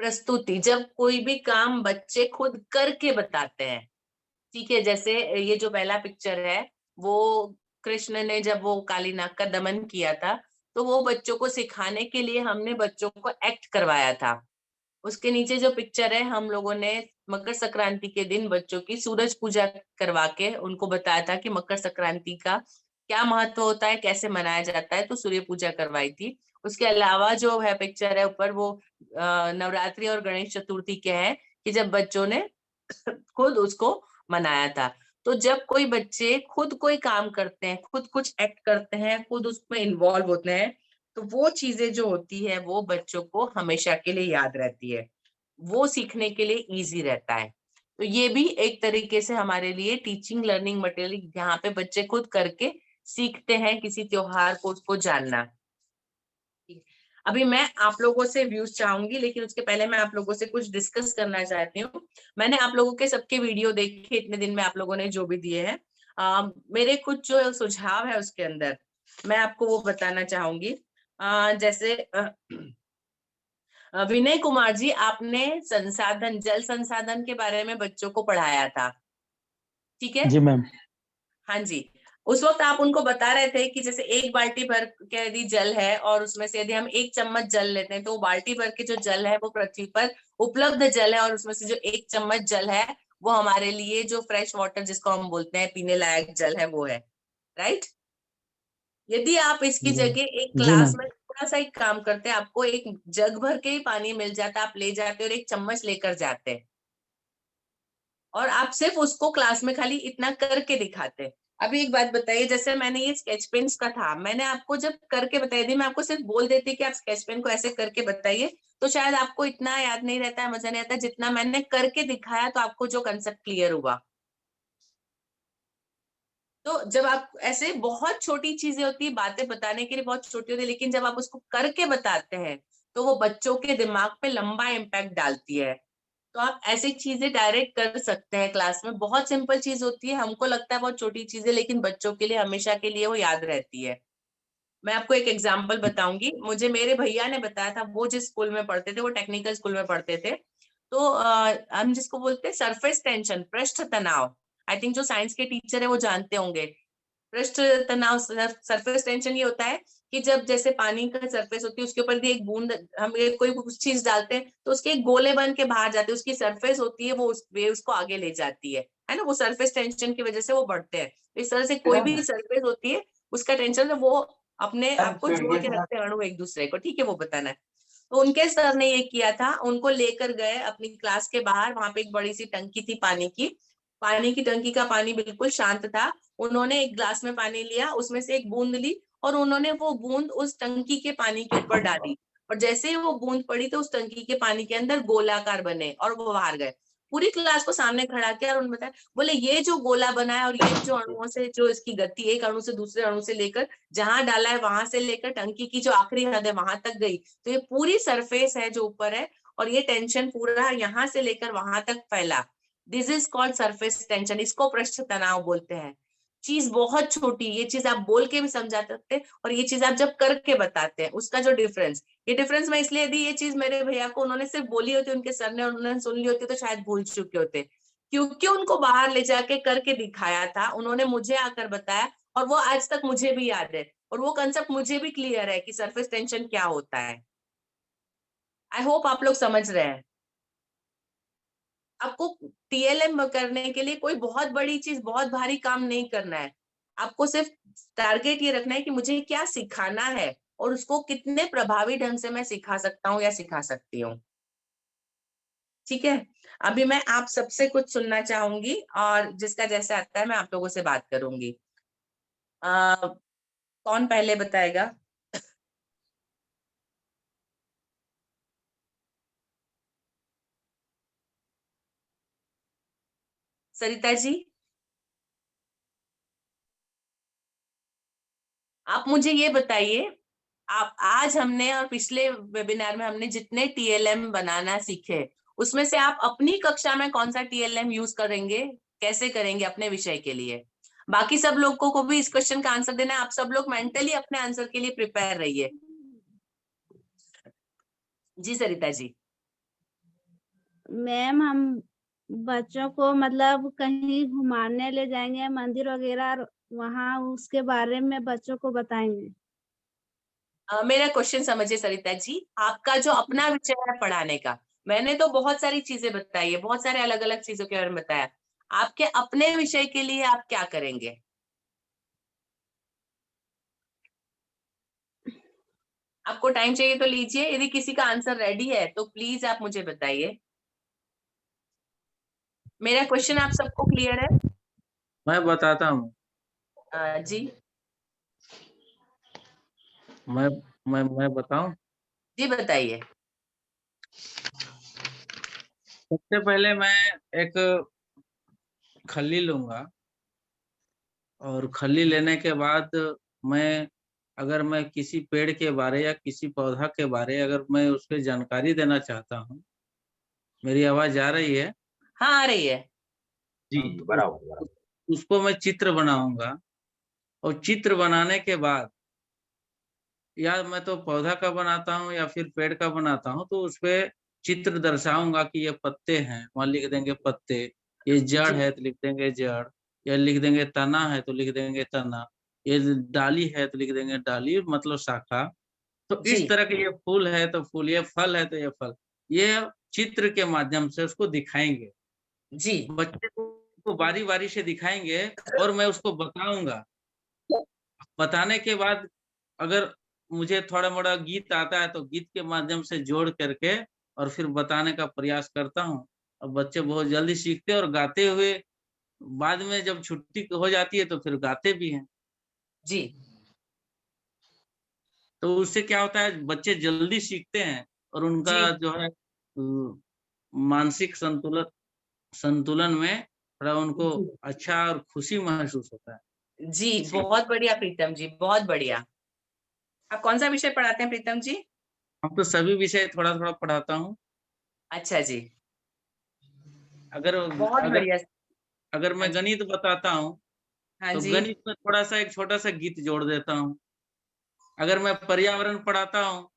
प्रस्तुति, जब कोई भी काम बच्चे खुद करके बताते हैं। ठीक है, जैसे ये जो पहला पिक्चर है वो कृष्ण ने जब वो काली नाग का दमन किया था तो वो बच्चों को सिखाने के लिए हमने बच्चों को एक्ट करवाया था। उसके नीचे जो पिक्चर है, हम लोगों ने मकर संक्रांति के दिन बच्चों की सूरज पूजा करवा के उनको बताया था कि मकर संक्रांति का क्या महत्व होता है, कैसे मनाया जाता है, तो सूर्य पूजा करवाई थी। उसके अलावा जो है पिक्चर है ऊपर, वो नवरात्रि और गणेश चतुर्थी के हैं कि जब बच्चों ने खुद उसको मनाया था। तो जब कोई बच्चे खुद कोई काम करते हैं, खुद कुछ एक्ट करते हैं, खुद उसमें इन्वॉल्व होते हैं, तो वो चीजें जो होती है वो बच्चों को हमेशा के लिए याद रहती है, वो सीखने के लिए इजी रहता है। तो ये भी एक तरीके से हमारे लिए टीचिंग लर्निंग मटेरियल, जहाँ पे बच्चे खुद करके सीखते हैं किसी त्योहार को, उसको जानना। अभी मैं आप लोगों से व्यूज चाहूंगी, लेकिन उसके पहले मैं आप लोगों से कुछ डिस्कस करना चाहती हूँ। मैंने आप लोगों के सबके वीडियो देखे इतने दिन में, आप लोगों ने जो भी दिए हैं, मेरे कुछ जो सुझाव है उसके अंदर मैं आपको वो बताना चाहूंगी। जैसे विनय कुमार जी, आपने संसाधन, जल संसाधन के बारे में बच्चों को पढ़ाया था, ठीक है? जी मैम। हाँ जी। उस वक्त आप उनको बता रहे थे कि जैसे एक बाल्टी भर के यदि जल है और उसमें से यदि हम 1 चम्मच जल लेते हैं, तो वो बाल्टी भर के जो जल है वो पृथ्वी पर उपलब्ध जल है, और उसमें से जो 1 चम्मच जल है वो हमारे लिए जो फ्रेश वाटर जिसको हम बोलते हैं पीने लायक जल है वो है, राइट? यदि आप इसकी जगह एक जी क्लास मैम। में थोड़ा सा एक काम करते, आपको एक जग भर के ही पानी मिल जाता, आप ले जाते और 1 चम्मच लेकर जाते, और आप सिर्फ उसको क्लास में खाली इतना करके दिखाते। अभी एक बात बताइए, जैसे मैंने ये स्केच पेन्स का था, मैंने आपको जब करके बताई थी, मैं आपको सिर्फ बोल देती कि आप स्केच पेन को ऐसे करके बताइए, तो शायद आपको इतना याद नहीं रहता है, मजा नहीं आता, जितना मैंने करके दिखाया तो आपको जो कंसेप्ट क्लियर हुआ। तो जब आप ऐसे, बहुत छोटी चीजें होती है, बातें बताने के लिए बहुत छोटी होती है, लेकिन जब आप उसको करके बताते हैं तो वो बच्चों के दिमाग पे लंबा इम्पैक्ट डालती है। तो आप ऐसी चीजें डायरेक्ट कर सकते हैं क्लास में, बहुत सिंपल चीज होती है, हमको लगता है बहुत छोटी चीजें, लेकिन बच्चों के लिए हमेशा के लिए वो याद रहती है। मैं आपको एक एग्जांपल बताऊंगी, मुझे मेरे भैया ने बताया था, वो जिस स्कूल में पढ़ते थे, वो टेक्निकल स्कूल में पढ़ते थे, तो हम जिसको बोलते हैं सरफेस टेंशन, पृष्ठ तनाव, आई थिंक जो साइंस के टीचर है वो जानते होंगे। पृष्ठ तनाव, सरफेस टेंशन ये होता है कि जब जैसे पानी का सरफेस होती है, उसके ऊपर भी एक बूंद, हम कोई कुछ चीज डालते हैं तो उसके एक गोले बन के बाहर जाते हैं, उसकी सरफेस होती है, वो उस वेव्स को आगे ले जाती है ना, वो सरफेस टेंशन की वजह से वो बढ़ते हैं। इस तरह से कोई भी सरफेस होती है, उसका टेंशन, वो अपने आप को जोड़ के रखते हैं अणु एक दूसरे को, ठीक है, वो बताना है। तो उनके सर ने ये किया था, उनको लेकर गए अपनी क्लास के बाहर, वहां पे एक बड़ी सी टंकी थी पानी की टंकी का पानी बिल्कुल शांत था। उन्होंने एक ग्लास में पानी लिया, उसमें से एक बूंद ली, और उन्होंने वो बूंद उस टंकी के पानी के ऊपर डाली, और जैसे ही वो बूंद पड़ी तो उस टंकी के पानी के अंदर गोलाकार बने और वो बाहर गए। पूरी क्लास को सामने खड़ा किया और उन्होंने बताया, बोले ये जो गोला बना है और ये जो अणुओं से जो इसकी गति, एक अणु से दूसरे अणु से लेकर जहां डाला है वहां से लेकर टंकी की जो आखिरी हद है वहां तक गई, तो ये पूरी सरफेस है जो ऊपर है, और ये टेंशन पूरा यहाँ से लेकर वहां तक फैला। This is called surface tension, इसको पृष्ठ तनाव बोलते हैं। चीज बहुत छोटी, ये चीज आप बोल के भी समझा सकते हैं, और ये चीज आप जब करके बताते हैं उसका जो डिफरेंस, ये डिफरेंस मैं इसलिए दी, ये चीज मेरे भैया को उन्होंने सिर्फ बोली होती, उनके सर ने, उन्होंने सुन ली होती तो शायद भूल चुके होते, क्योंकि उनको बाहर ले जाके करके दिखाया था, उन्होंने मुझे आकर बताया, और वो आज तक मुझे भी याद है, और वो कंसेप्ट मुझे भी क्लियर है कि सरफेस टेंशन क्या होता है। आई होप आप लोग समझ रहे हैं। आपको टीएलएम करने के लिए कोई बहुत बड़ी चीज, बहुत भारी काम नहीं करना है, आपको सिर्फ टारगेट ये रखना है कि मुझे क्या सिखाना है और उसको कितने प्रभावी ढंग से मैं सिखा सकता हूँ या सिखा सकती हूँ, ठीक है? अभी मैं आप सबसे कुछ सुनना चाहूंगी, और जिसका जैसे आता है मैं आप लोगों से बात करूंगी। कौन पहले बताएगा? सरिता जी, आप मुझे ये बताइए, आप आज हमने और पिछले वेबिनार में हमने जितने टीएलएम बनाना सीखे, उसमें से आप अपनी कक्षा में कौन सा टीएलएम यूज करेंगे, कैसे करेंगे अपने विषय के लिए? बाकी सब लोगों को भी इस क्वेश्चन का आंसर देना है, आप सब लोग मेंटली अपने आंसर के लिए प्रिपेयर रहिए। जी सरिता जी। मैम, हम बच्चों को मतलब कहीं घुमाने ले जाएंगे, मंदिर वगैरह, वहाँ उसके बारे में बच्चों को बताएंगे। मेरा क्वेश्चन समझिए सरिता जी, आपका जो अपना विषय है पढ़ाने का, मैंने तो बहुत सारी चीजें बताई है, बहुत सारे अलग अलग चीजों के बारे में बताया। आपके अपने विषय के लिए आप क्या करेंगे? आपको टाइम चाहिए तो लीजिए, यदि किसी का आंसर रेडी है तो प्लीज आप मुझे बताइए। मेरा क्वेश्चन आप सबको क्लियर है? मैं बताता हूँ। जी मैं मैं बताऊं। जी बताइए। सबसे पहले मैं एक खल्ली लूंगा, और खल्ली लेने के बाद अगर मैं किसी पेड़ के बारे या किसी पौधा के बारे अगर मैं उस पर जानकारी देना चाहता हूँ। मेरी आवाज आ रही है? हाँ आ रही है। जी तो बराबर बराबर। उसको मैं चित्र बनाऊंगा, और चित्र बनाने के बाद या मैं तो पौधा का बनाता हूँ या फिर पेड़ का बनाता हूँ, तो उसपे चित्र दर्शाऊंगा कि ये पत्ते हैं, वहां लिख देंगे पत्ते। ये जड़ जी है तो लिख देंगे जड़, या लिख देंगे तना है तो लिख देंगे तना, ये डाली है तो लिख देंगे डाली, मतलब शाखा। तो जी इस तरह के, ये फूल है तो फूल, ये फल है तो ये फल। ये चित्र के माध्यम से उसको दिखाएंगे, जी बच्चे को बारी बारी से दिखाएंगे, और मैं उसको बताऊंगा। बताने के बाद अगर मुझे थोड़ा मोड़ा गीत आता है तो गीत के माध्यम से जोड़ करके और फिर बताने का प्रयास करता हूँ। और बच्चे बहुत जल्दी सीखते हैं, और गाते हुए बाद में जब छुट्टी हो जाती है तो फिर गाते भी हैं। जी तो उससे क्या होता है, बच्चे जल्दी सीखते हैं, और उनका जी जो है मानसिक संतुलन संतुलन में थोड़ा उनको जी अच्छा और खुशी महसूस होता है। जी बहुत बढ़िया प्रीतम जी, बहुत बढ़िया। आप कौन सा विषय पढ़ाते हैं प्रीतम जी? हम तो सभी विषय थोड़ा थोड़ा पढ़ाता हूँ। अच्छा जी, अगर बहुत अगर बढ़िया। अगर हाँ मैं जी गणित बताता हूँ हाँ तो जी गणित में थोड़ा सा एक छोटा सा गीत जोड़ देता हूँ। अगर मैं पर्यावरण पढ़ाता हूँ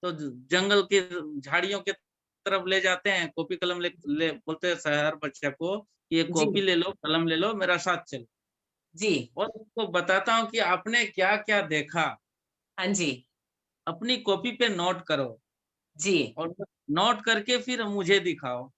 तो जंगल के झाड़ियों के तरफ ले जाते हैं, कॉपी कलम ले बोलते हैं हर बच्चे को कि ये जी कॉपी ले लो, कलम ले लो, मेरा साथ चलो। जी और उसको बताता हूँ कि आपने क्या क्या देखा, हाँ जी अपनी कॉपी पे नोट करो, जी और नोट करके फिर मुझे दिखाओ।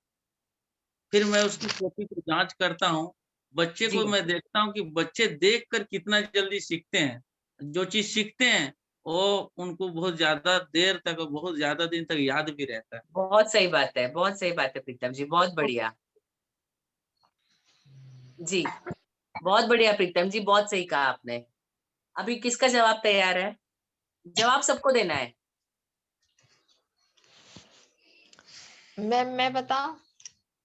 फिर मैं उसकी कॉपी को जांच करता हूँ। बच्चे जी को मैं देखता हूँ कि बच्चे देखकर कितना जल्दी सीखते हैं। जो चीज सीखते हैं वो उनको बहुत ज्यादा देर तक, बहुत ज्यादा दिन तक याद भी रहता है। बहुत सही बात है, बहुत सही बात है प्रीतम जी, बहुत बढ़िया। जी बहुत बढ़िया प्रीतम जी, बहुत सही कहा आपने। अभी किसका जवाब तैयार है? जवाब सबको देना है। मैं बताऊं?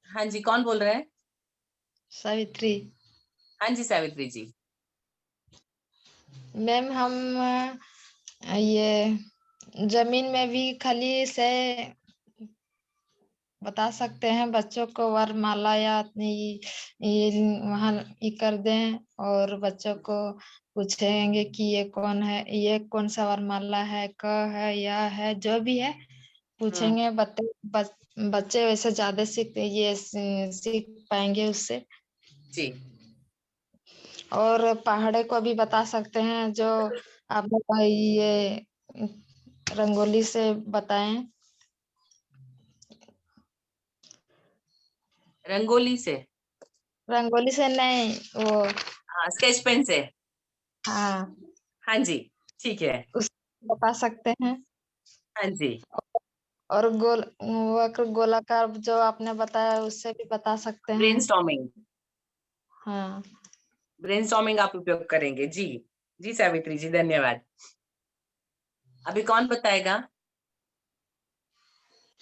हाँ जी, कौन बोल रहे हैं? सावित्री। हाँ जी सावित्री जी। मैम हम ये जमीन में भी खली से बता सकते हैं, बच्चों को वरमाला या ये वहाँ ये कर दें, और बच्चों को पूछेंगे कि ये कौन है, ये कौन सा वरमाला है, क है, या है, जो भी है पूछेंगे। बच्चे वैसे ज्यादा सीखते, ये सीख पाएंगे उससे। जी और पहाड़े को भी बता सकते हैं, जो आपने ये रंगोली से बताएं। रंगोली से? रंगोली से नहीं, वो हाँ स्केच पेन से। हाँ हाँ जी ठीक है। उस बता सकते हैं। हाँ जी और वक्र गोलाकार जो आपने बताया उससे भी बता सकते हैं। ब्रेनस्टॉर्मिंग, हाँ ब्रेनस्टॉर्मिंग आप उपयोग करेंगे। जी जी सावित्री जी धन्यवाद। अभी कौन बताएगा?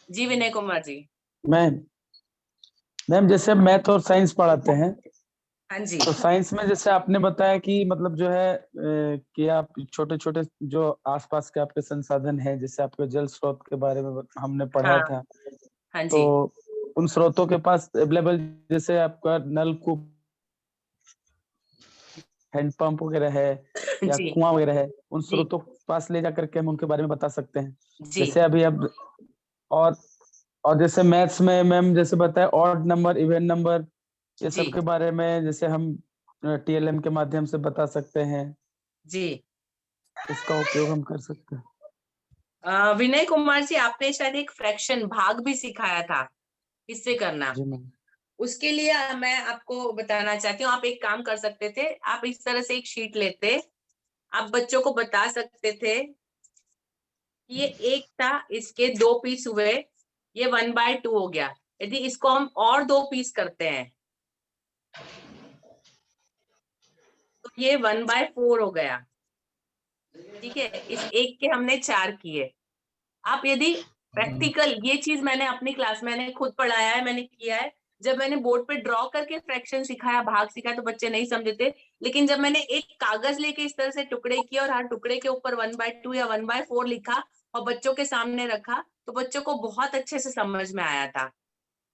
जी विनय कुमार जी। मैम जैसे मैथ और साइंस पढ़ाते हैं, हाँ जी तो साइंस में जैसे आपने बताया कि मतलब जो है कि आप छोटे छोटे जो आसपास के आपके संसाधन हैं, जैसे आपके जल स्रोत के बारे में हमने पढ़ा हाँ था, हाँ तो जी उन स्रोतों के पास अवेलेबल, जैसे आपका नलकूप, हैंडपंप वगैरह है या जी कुआं वगैरह है, उन जी स्रोतों के पास ले जा करके हम उनके बारे में बता सकते हैं। जी जैसे अभी अब और और जैसे मैथ्स में मैम जैसे बताया ऑड नंबर, इवन नंबर, ये जी सब के बारे में जैसे हम टीएलएम के माध्यम से बता सकते हैं, जी इसका उपयोग हम कर सकते हैं। विनय कुमार जी, आपने शायद एक फ्रैक्शन भाग भी सिखाया था, किससे करना। जी मैम। उसके लिए मैं आपको बताना चाहती हूँ, आप एक काम कर सकते थे, आप इस तरह से एक शीट लेते, आप बच्चों को बता सकते थे ये एक था, इसके 2 पीस हुए, ये 1/2 हो गया। यदि इसको हम और 2 पीस करते हैं तो ये 1/4 हो गया। ठीक है, इस एक के हमने 4 किए। आप यदि प्रैक्टिकल, ये चीज मैंने अपनी क्लास में मैंने खुद पढ़ाया है, मैंने किया है। जब मैंने बोर्ड पे ड्रॉ करके फ्रैक्शन सिखाया, भाग सिखाया, तो बच्चे नहीं समझे थे। लेकिन जब मैंने एक कागज लेके इस तरह से टुकड़े किए और हर टुकड़े के ऊपर 1/2 या 1/4 लिखा और बच्चों के सामने रखा, तो बच्चों को बहुत अच्छे से समझ में आया था।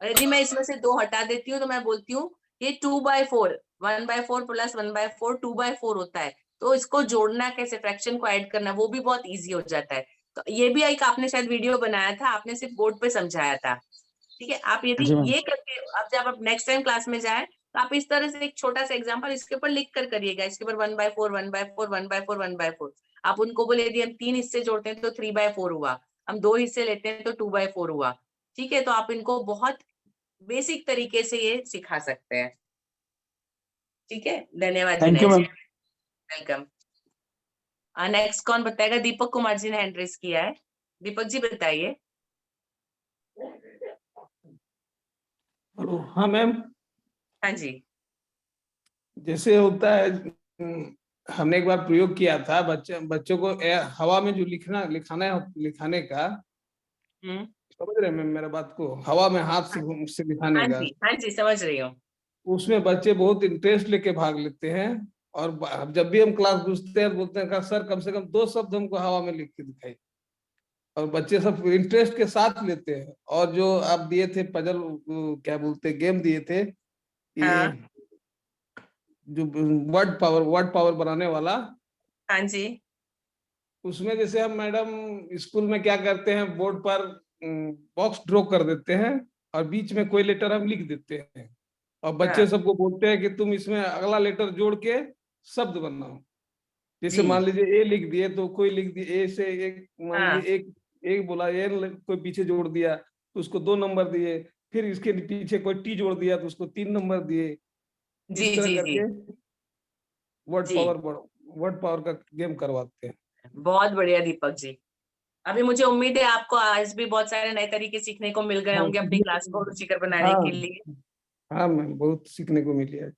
और यदि मैं इसमें से 2 हटा देती हूँ तो मैं बोलती हूँ ये 2/4, 1/4 प्लस 1/4 2/4 होता है। तो इसको जोड़ना कैसे, फ्रैक्शन को ऐड करना, वो भी बहुत इजी हो जाता है। तो ये भी एक आपने शायद वीडियो बनाया था, आपने सिर्फ बोर्ड पे समझाया था। ठीक है, आप यदि जी मैम। ये करके अब जब आप नेक्स्ट टाइम क्लास में जाए तो आप इस तरह से एक छोटा सा एग्जांपल इसके ऊपर लिख कर करिएगा, इसके ऊपर 1/4 1/4 1/4 1/4। आप उनको बोले यदि हम 3 हिस्से जोड़ते हैं तो 3/4 हुआ, हम 2 हिस्से लेते हैं तो 2/4 हुआ। ठीक है, तो आप इनको बहुत बेसिक तरीके से ये सिखा सकते हैं। ठीक है, धन्यवाद thank Vinay you ji, ma'am. Welcome. Next कौन बताएगा? दीपक कुमार जी ने हैंड रेस किया है, दीपक जी बताइए। हेलो, हाँ मैम। हाँ जी। जैसे होता है, हमने एक बार प्रयोग किया था, बच्चों को हवा में जो लिखाने का, हम्म, समझ रहे हैं मैम मेरा बात को, हवा में हाथ से लिखाने हाँ का। जी, हाँ जी, समझ रही हूँ। उसमें बच्चे बहुत इंटरेस्ट लेके भाग लेते हैं। और जब भी हम क्लास घुसते हैं बोलते हैं सर कम से कम 2 शब्द हमको हवा में लिख के दिखाई। और बच्चे सब इंटरेस्ट के साथ लेते हैं। और जो आप दिए थे पजल, क्या बोलते गेम दिए थे, ये हाँ जो वर्ड पावर बनाने वाला, हाँ जी, उसमें जैसे हम मैडम स्कूल में क्या करते हैं, बोर्ड पर बॉक्स ड्रॉ कर देते हैं और बीच में कोई लेटर हम लिख देते हैं। और बच्चे हाँ सबको बोलते हैं कि तुम इसमें अगला लेटर जोड़ के शब्द बनाओ। जैसे जी, मान लीजिए ए लिख दिए तो कोई लिख दिए, ए से एक मान हाँ लीजिए एक एक बोला, ए कोई पीछे जोड़ दिया तो उसको 2 नंबर दिए। फिर इसके पीछे कोई टी जोड़ दिया तो उसको 3 नंबर दिए। जी इस तरह जी जी करके जी, वर्ड पावर का गेम करवाते हैं। बहुत बढ़िया दीपक जी। अभी मुझे उम्मीद है आपको आज भी बहुत सारे नए तरीके सीखने को मिल गए हाँ होंगे अपनी क्लास को रुचिकर बनाने हाँ के लिए। हाँ मैम, बहुत सीखने को मिली है।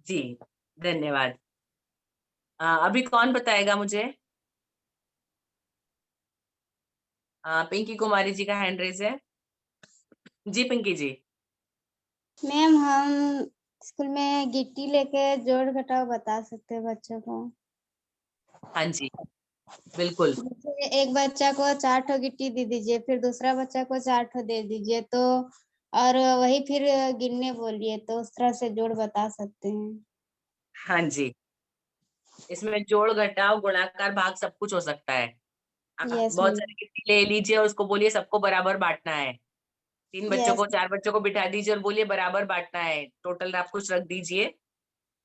जी, धन्यवाद। अभी कौन बताएगा मुझे? पिंकी कुमारी जी का हैंड रेज है। जी पिंकी जी। मैम हम स्कूल में गिट्टी लेके जोड़ घटाव बता सकते हैं बच्चों को। हाँ जी, बिल्कुल। जैसे एक बच्चा को 4 ठो गिट्टी दे दीजिए, फिर दूसरा बच्चा को 4 ठो दे दीजिए, तो और वही फिर गिनने बोलिए, तो उस तरह से जोड़ बता सकते हैं। हाँ जी, इसमें जोड़ घटाव गुणाकार भाग सब कुछ हो सकता है। आप यस बहुत मैम। सारी गिट्टी ले लीजिए और उसको बोलिए सबको बराबर बांटना है। 3 बच्चों यस। को 4 बच्चों को बिठा दीजिए और बोलिए बराबर बांटना है, टोटल आप कुछ रख दीजिए।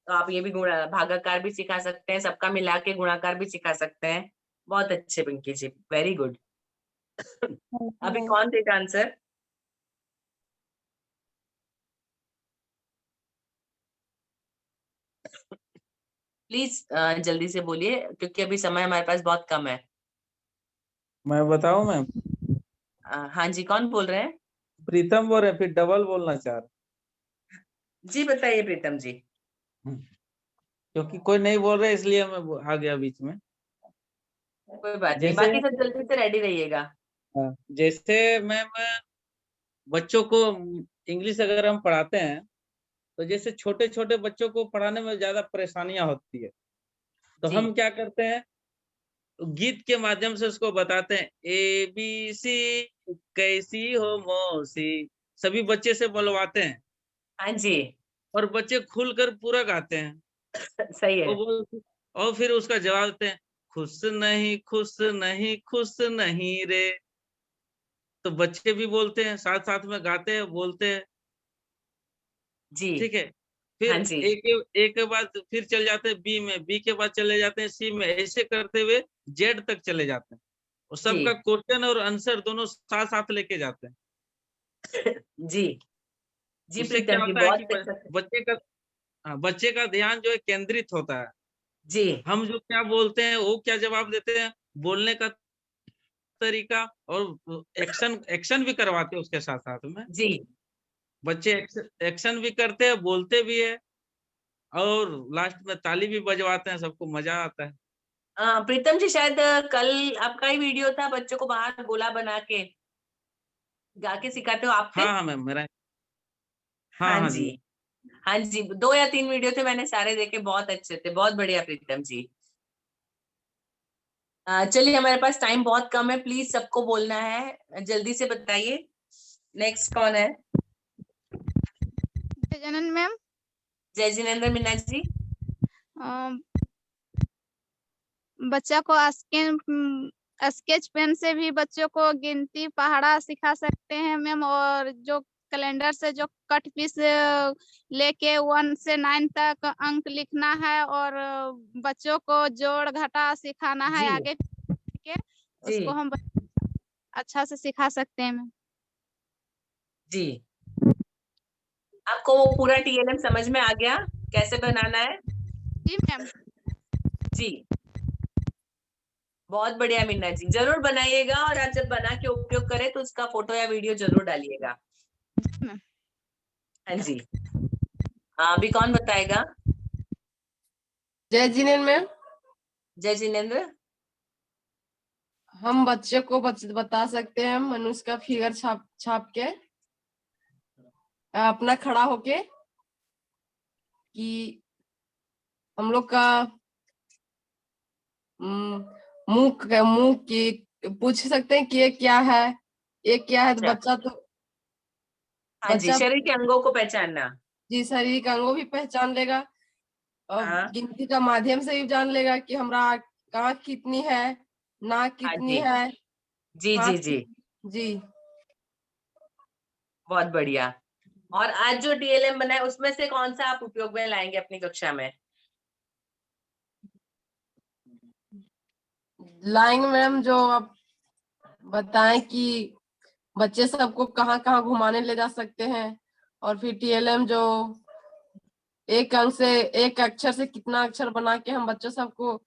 तो आप ये भी गुणा भागाकार भी सिखा सकते हैं, सबका मिला के गुणाकार भी सिखा सकते हैं। बहुत अच्छे पिंकी जी, वेरी गुड। अभी कौन देगा आंसर? प्लीज जल्दी से बोलिए क्योंकि अभी समय हमारे पास बहुत कम है। मैं बताऊं मैम? हाँ जी, कौन बोल रहे हैं? प्रीतम बोल रहे, फिर डबल बोलना चाह रहे। जी बताइए प्रीतम जी। क्योंकि कोई नहीं बोल रहे इसलिए मैं आ गया बीच में। कोई बात नहीं, जैसे बाकी सब जल्दी से रेडी रहिएगा। जैसे मैम बच्चों को इंग्लिश अगर हम पढ़ाते हैं तो जैसे छोटे छोटे बच्चों को पढ़ाने में ज्यादा परेशानियां होती है, तो जी, हम क्या करते हैं, गीत के माध्यम से उसको बताते हैं, ए बी सी कैसी हो मौसी, सभी बच्चे से बुलवाते हैं हाँ जी, और बच्चे खुलकर पूरा गाते हैं। सही है। और फिर उसका जवाब देते हैं, खुश नहीं खुश नहीं खुश नहीं रे। तो बच्चे भी बोलते हैं, साथ साथ में गाते हैं, बोलते हैं। जी, ठीक है, फिर हाँ जी, एक के बाद फिर चले जाते हैं बी में, बी के बाद चले जाते हैं सी में, ऐसे करते हुए जेड तक चले जाते हैं। और सबका क्वेश्चन और आंसर दोनों साथ साथ लेके जाते हैं। जी जी उससे क्या प्रीतम जी, होता है कि बहुत अच्छा। बच्चे का ध्यान जो है केंद्रित होता है। जी हम जो क्या बोलते हैं वो क्या जवाब देते हैं, बोलने का तरीका और एक्शन एक्शन भी करवाते हैं उसके साथ साथ में। जी बच्चे एक्शन भी करते हैं, बोलते भी है और लास्ट में ताली भी बजवाते हैं, सबको मजा आता है। प्रीतम जी, शायद कल आपका ही वीडियो था, बच्चों को बाहर गोला बना के गा के सिखाते हो आप थे? हाँ हाँ मेरा हाँ हाँ जी, जी। हाँ जी, 2 या 3 वीडियो थे, मैंने सारे देखे, बहुत अच्छे थे, बहुत बढ़िया प्रीतम जी। चलिए, हमारे पास टाइम बहुत कम है, प्लीज सबको बोलना है, जल्दी से बताइए। नेक्स्ट कौन है? गजानन मैम। जय जिनेन्द्र मीना जी। बच्चा को स्केच पेन से भी बच्चों को गिनती पहाड़ा सिखा सकते हैं मैम, और जो कैलेंडर से जो कट पीस लेके 1 से 9 तक अंक लिखना है, और बच्चों को जोड़ घटा सिखाना है जी आगे के, जी उसको हम अच्छा से सिखा सकते हैं मैम। जी, आपको वो पूरा टीएलएम समझ में आ गया कैसे बनाना है? जी मैम। जी, बहुत बढ़िया मीना जी, जरूर बनाइएगा, और आप जब बना के उपयोग करें तो उसका फोटो या वीडियो जरूर डालिएगा। हाँ जी, अभी कौन बताएगा? जय जिनेन्द्र मैम। जय जिनेन्द्र। हम बच्चे को बता सकते हैं मनुष्य का फिगर छाप के, अपना खड़ा होके, कि हम लोग का मुंह की पूछ सकते हैं कि ये क्या है, ये क्या है, तो अच्छा। बच्चा तो हाँ जी, शरीर के अंगों को पहचानना। जी शरीर का अंगों भी पहचान लेगा, और हाँ गिनती का माध्यम से भी जान लेगा कि हमारा आँख कितनी है, नाक हाँ कितनी जी है, जी हाथ जी जी, जी। बहुत बढ़िया। और आज जो टीएलएम बना है उसमें से कौन सा आप उपयोग में लाएंगे अपनी कक्षा में? लाएंगे मैम, जो आप बताएं कि बच्चे सबको कहाँ कहाँ घुमाने ले जा सकते हैं, और फिर टीएलएम जो एक अंक से एक अक्षर से कितना अक्षर बना के हम बच्चों सबको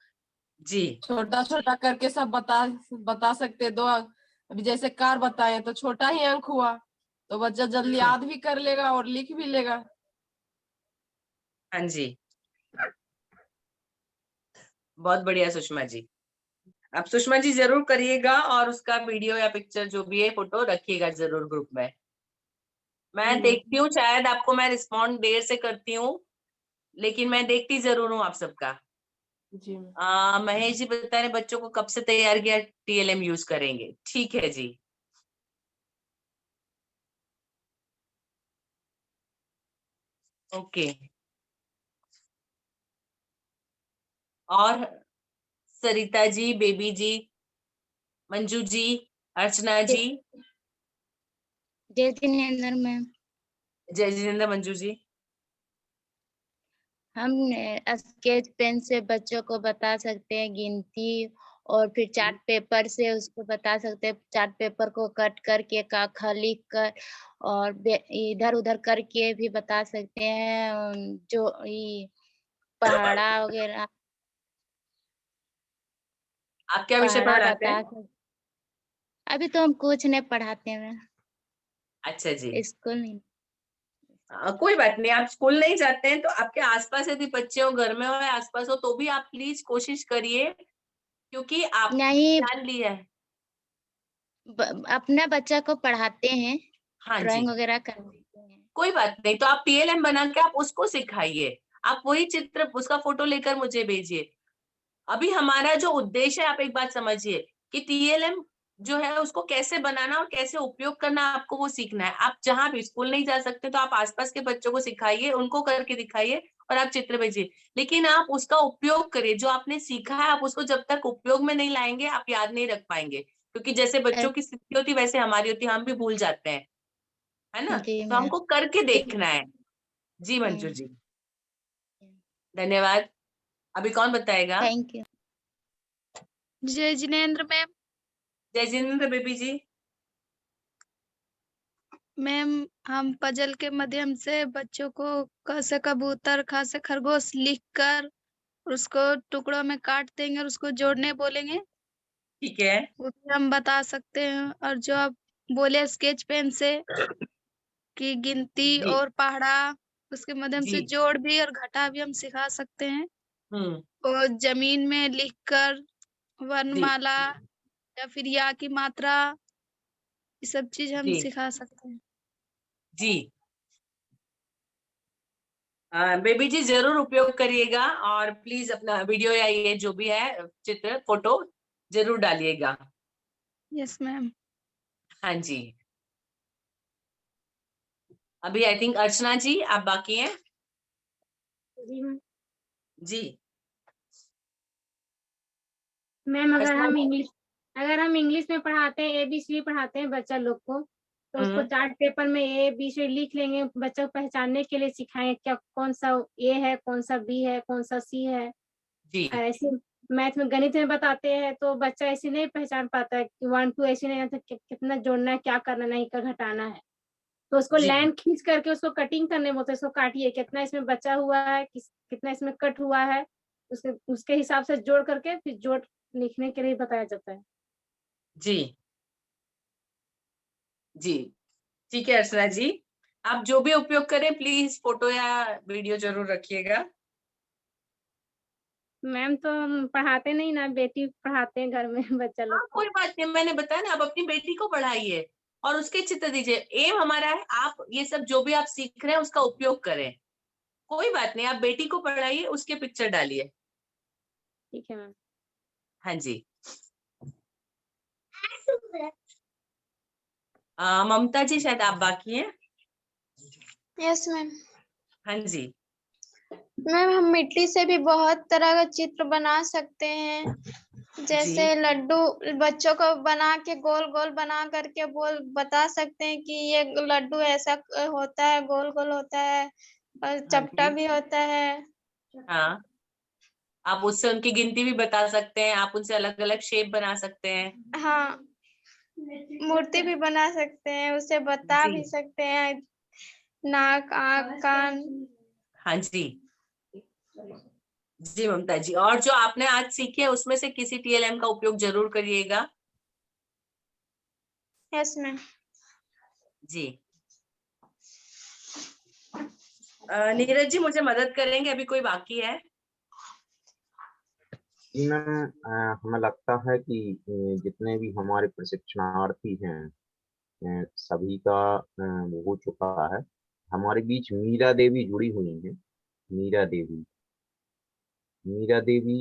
जी छोटा छोटा करके सब बता सकते। अभी जैसे कार बताए तो छोटा ही अंक हुआ, तो बच्चा जल्दी याद भी कर लेगा और लिख भी लेगा। हाँ जी, बहुत बढ़िया सुषमा जी। आप सुषमा जी जरूर करिएगा, और उसका वीडियो या पिक्चर जो भी है, फोटो रखिएगा जरूर ग्रुप में। मैं देखती हूँ, शायद आपको मैं रिस्पॉन्ड देर से करती हूँ, लेकिन मैं देखती जरूर हूँ आप सबका। जी महेश जी बता रहे बच्चों को कब से तैयार किया टीएलएम यूज करेंगे, ठीक है जी। ओके, और सरिता जी, बेबी जी, मंजू जी, अर्चना जी। जय जिनेन्द्र मैम। जय जिनेन्द्र मंजू जी। हम स्केच पेन से बच्चों को बता सकते हैं गिनती, और फिर चार्ट पेपर से उसको बता सकते हैं, चार्ट पेपर को कट करके क लिख कर, और इधर उधर करके भी बता सकते हैं, जो ये पहाड़ा वगैरह आप क्या विषय पहाड़ा पढ़ाते बता हैं? सकते। अभी तो हम कुछ नहीं पढ़ाते हैं मैम, अच्छा जी, स्कूल नहीं। कोई बात नहीं, आप स्कूल नहीं जाते हैं तो आपके आसपास यदि बच्चे हो, घर में हो या आसपास हो, तो भी आप प्लीज कोशिश करिए, क्योंकि आप नहीं, जान लिया है। अपना बच्चा को पढ़ाते हैं, हाँ जी, ड्राइंग वगैरह करवाते हैं। कोई बात नहीं, तो आप टीएलएम बना के आप उसको सिखाइए, आप वही चित्र उसका फोटो लेकर मुझे भेजिए। अभी हमारा जो उद्देश्य है, आप एक बात समझिए कि टीएलएम जो है उसको कैसे बनाना और कैसे उपयोग करना, आपको वो सीखना है। आप जहां भी स्कूल नहीं जा सकते तो आप आसपास के बच्चों को सिखाइए, उनको करके दिखाइए, और आप चित्र भेजिए, लेकिन आप उसका उपयोग करिए। जो आपने सीखा है, आप उसको जब तक उपयोग में नहीं लाएंगे, आप याद नहीं रख पाएंगे, क्योंकि जैसे बच्चों की स्थिति होती वैसे हमारी होती, हम भी भूल जाते हैं, है ना? जी तो हमको करके देखना है। जी मंजू जी, धन्यवाद। अभी कौन बताएगा? Thank you. जय जिनेन्द्र मैम। जय जिनेंद्र बेबी जी। मैम हम पजल के माध्यम से बच्चों को क से कबूतर, ख से खरगोश लिखकर उसको टुकड़ों में काट देंगे और उसको जोड़ने बोलेंगे, ठीक है। वो भी हम बता सकते हैं। और जो आप बोले स्केच पेन से कि गिनती जी और पहाड़ा, उसके माध्यम से जी। जोड़ भी और घटा भी हम सिखा सकते हैं। हम्म। और जमीन में लिखकर जी वर्णमाला या फिर या की मात्रा, ये सब चीज हम जी सिखा सकते हैं। जी। बेबी जी जरूर उपयोग करिएगा और प्लीज अपना वीडियो या ये जो भी है चित्र फोटो जरूर डालिएगा। Yes ma'am. हाँ जी। अभी आई थिंक अर्चना जी आप बाकी हैं। जी मैम। जी मैम अर्चना जी। अगर हम इंग्लिश में पढ़ाते हैं, ABCD पढ़ाते हैं बच्चा लोग को, तो उसको चार्ट पेपर में ABCD लिख लेंगे, बच्चा को पहचानने के लिए सिखाएं क्या कौन सा A है, कौन सा B है, कौन सा C है। जी ऐसे मैथ में गणित में बताते हैं तो बच्चा ऐसे नहीं पहचान पाता है कि 1 2 ऐसे नहीं आता, कितना जोड़ना है, क्या करना नहीं, क्या घटाना है। तो उसको जी लाइन खींच करके उसको कटिंग करने बोलते हैं, उसको काटिए, कितना इसमें बचा हुआ है, कितना इसमें कट हुआ है, उसके हिसाब से जोड़ करके फिर जोड़ लिखने के लिए बताया जाता है। जी जी। ठीक है अर्चना जी, आप जो भी उपयोग करें प्लीज फोटो या वीडियो जरूर रखिएगा। मैम तो हम पढ़ाते नहीं ना, बेटी पढ़ाते हैं घर में बच्चा लोग हाँ को। कोई बात नहीं, मैंने बताया ना, आप अपनी बेटी को पढ़ाइए और उसके चित्र दीजिए। एम हमारा है आप ये सब जो भी आप सीख रहे हैं उसका उपयोग करें। कोई बात नहीं, आप बेटी को पढ़ाइए, उसके पिक्चर डालिए। ठीक है मैम। हाँ जी। ममता जी शायद आप बाकी हैं। Yes ma'am. हाँ जी मैम हम मिट्टी से भी बहुत तरह का चित्र बना सकते हैं, जैसे जी लड्डू, बच्चों को बना के गोल गोल बना करके बोल बता सकते हैं कि ये लड्डू ऐसा होता है, गोल गोल होता है और हाँ चपटा जी। भी होता है। हाँ आप उससे उनकी गिनती भी बता सकते हैं, आप उनसे अलग अलग शेप बना सकते हैं। हाँ, मूर्ति भी बना सकते हैं, उसे बता जी भी सकते हैं, नाक, आँख, कान। हाँ जी जी ममता जी। और जो आपने आज सीखे है उसमें से किसी TLM का उपयोग जरूर करिएगा। Yes ma'am. जी नीरज जी मुझे मदद करेंगे, अभी कोई बाकी है? जी मैम, हमें लगता है कि जितने भी हमारे प्रशिक्षणार्थी हैं सभी का वो हो चुका है। हमारे बीच मीरा देवी जुड़ी हुई हैं। मीरा देवी, मीरा देवी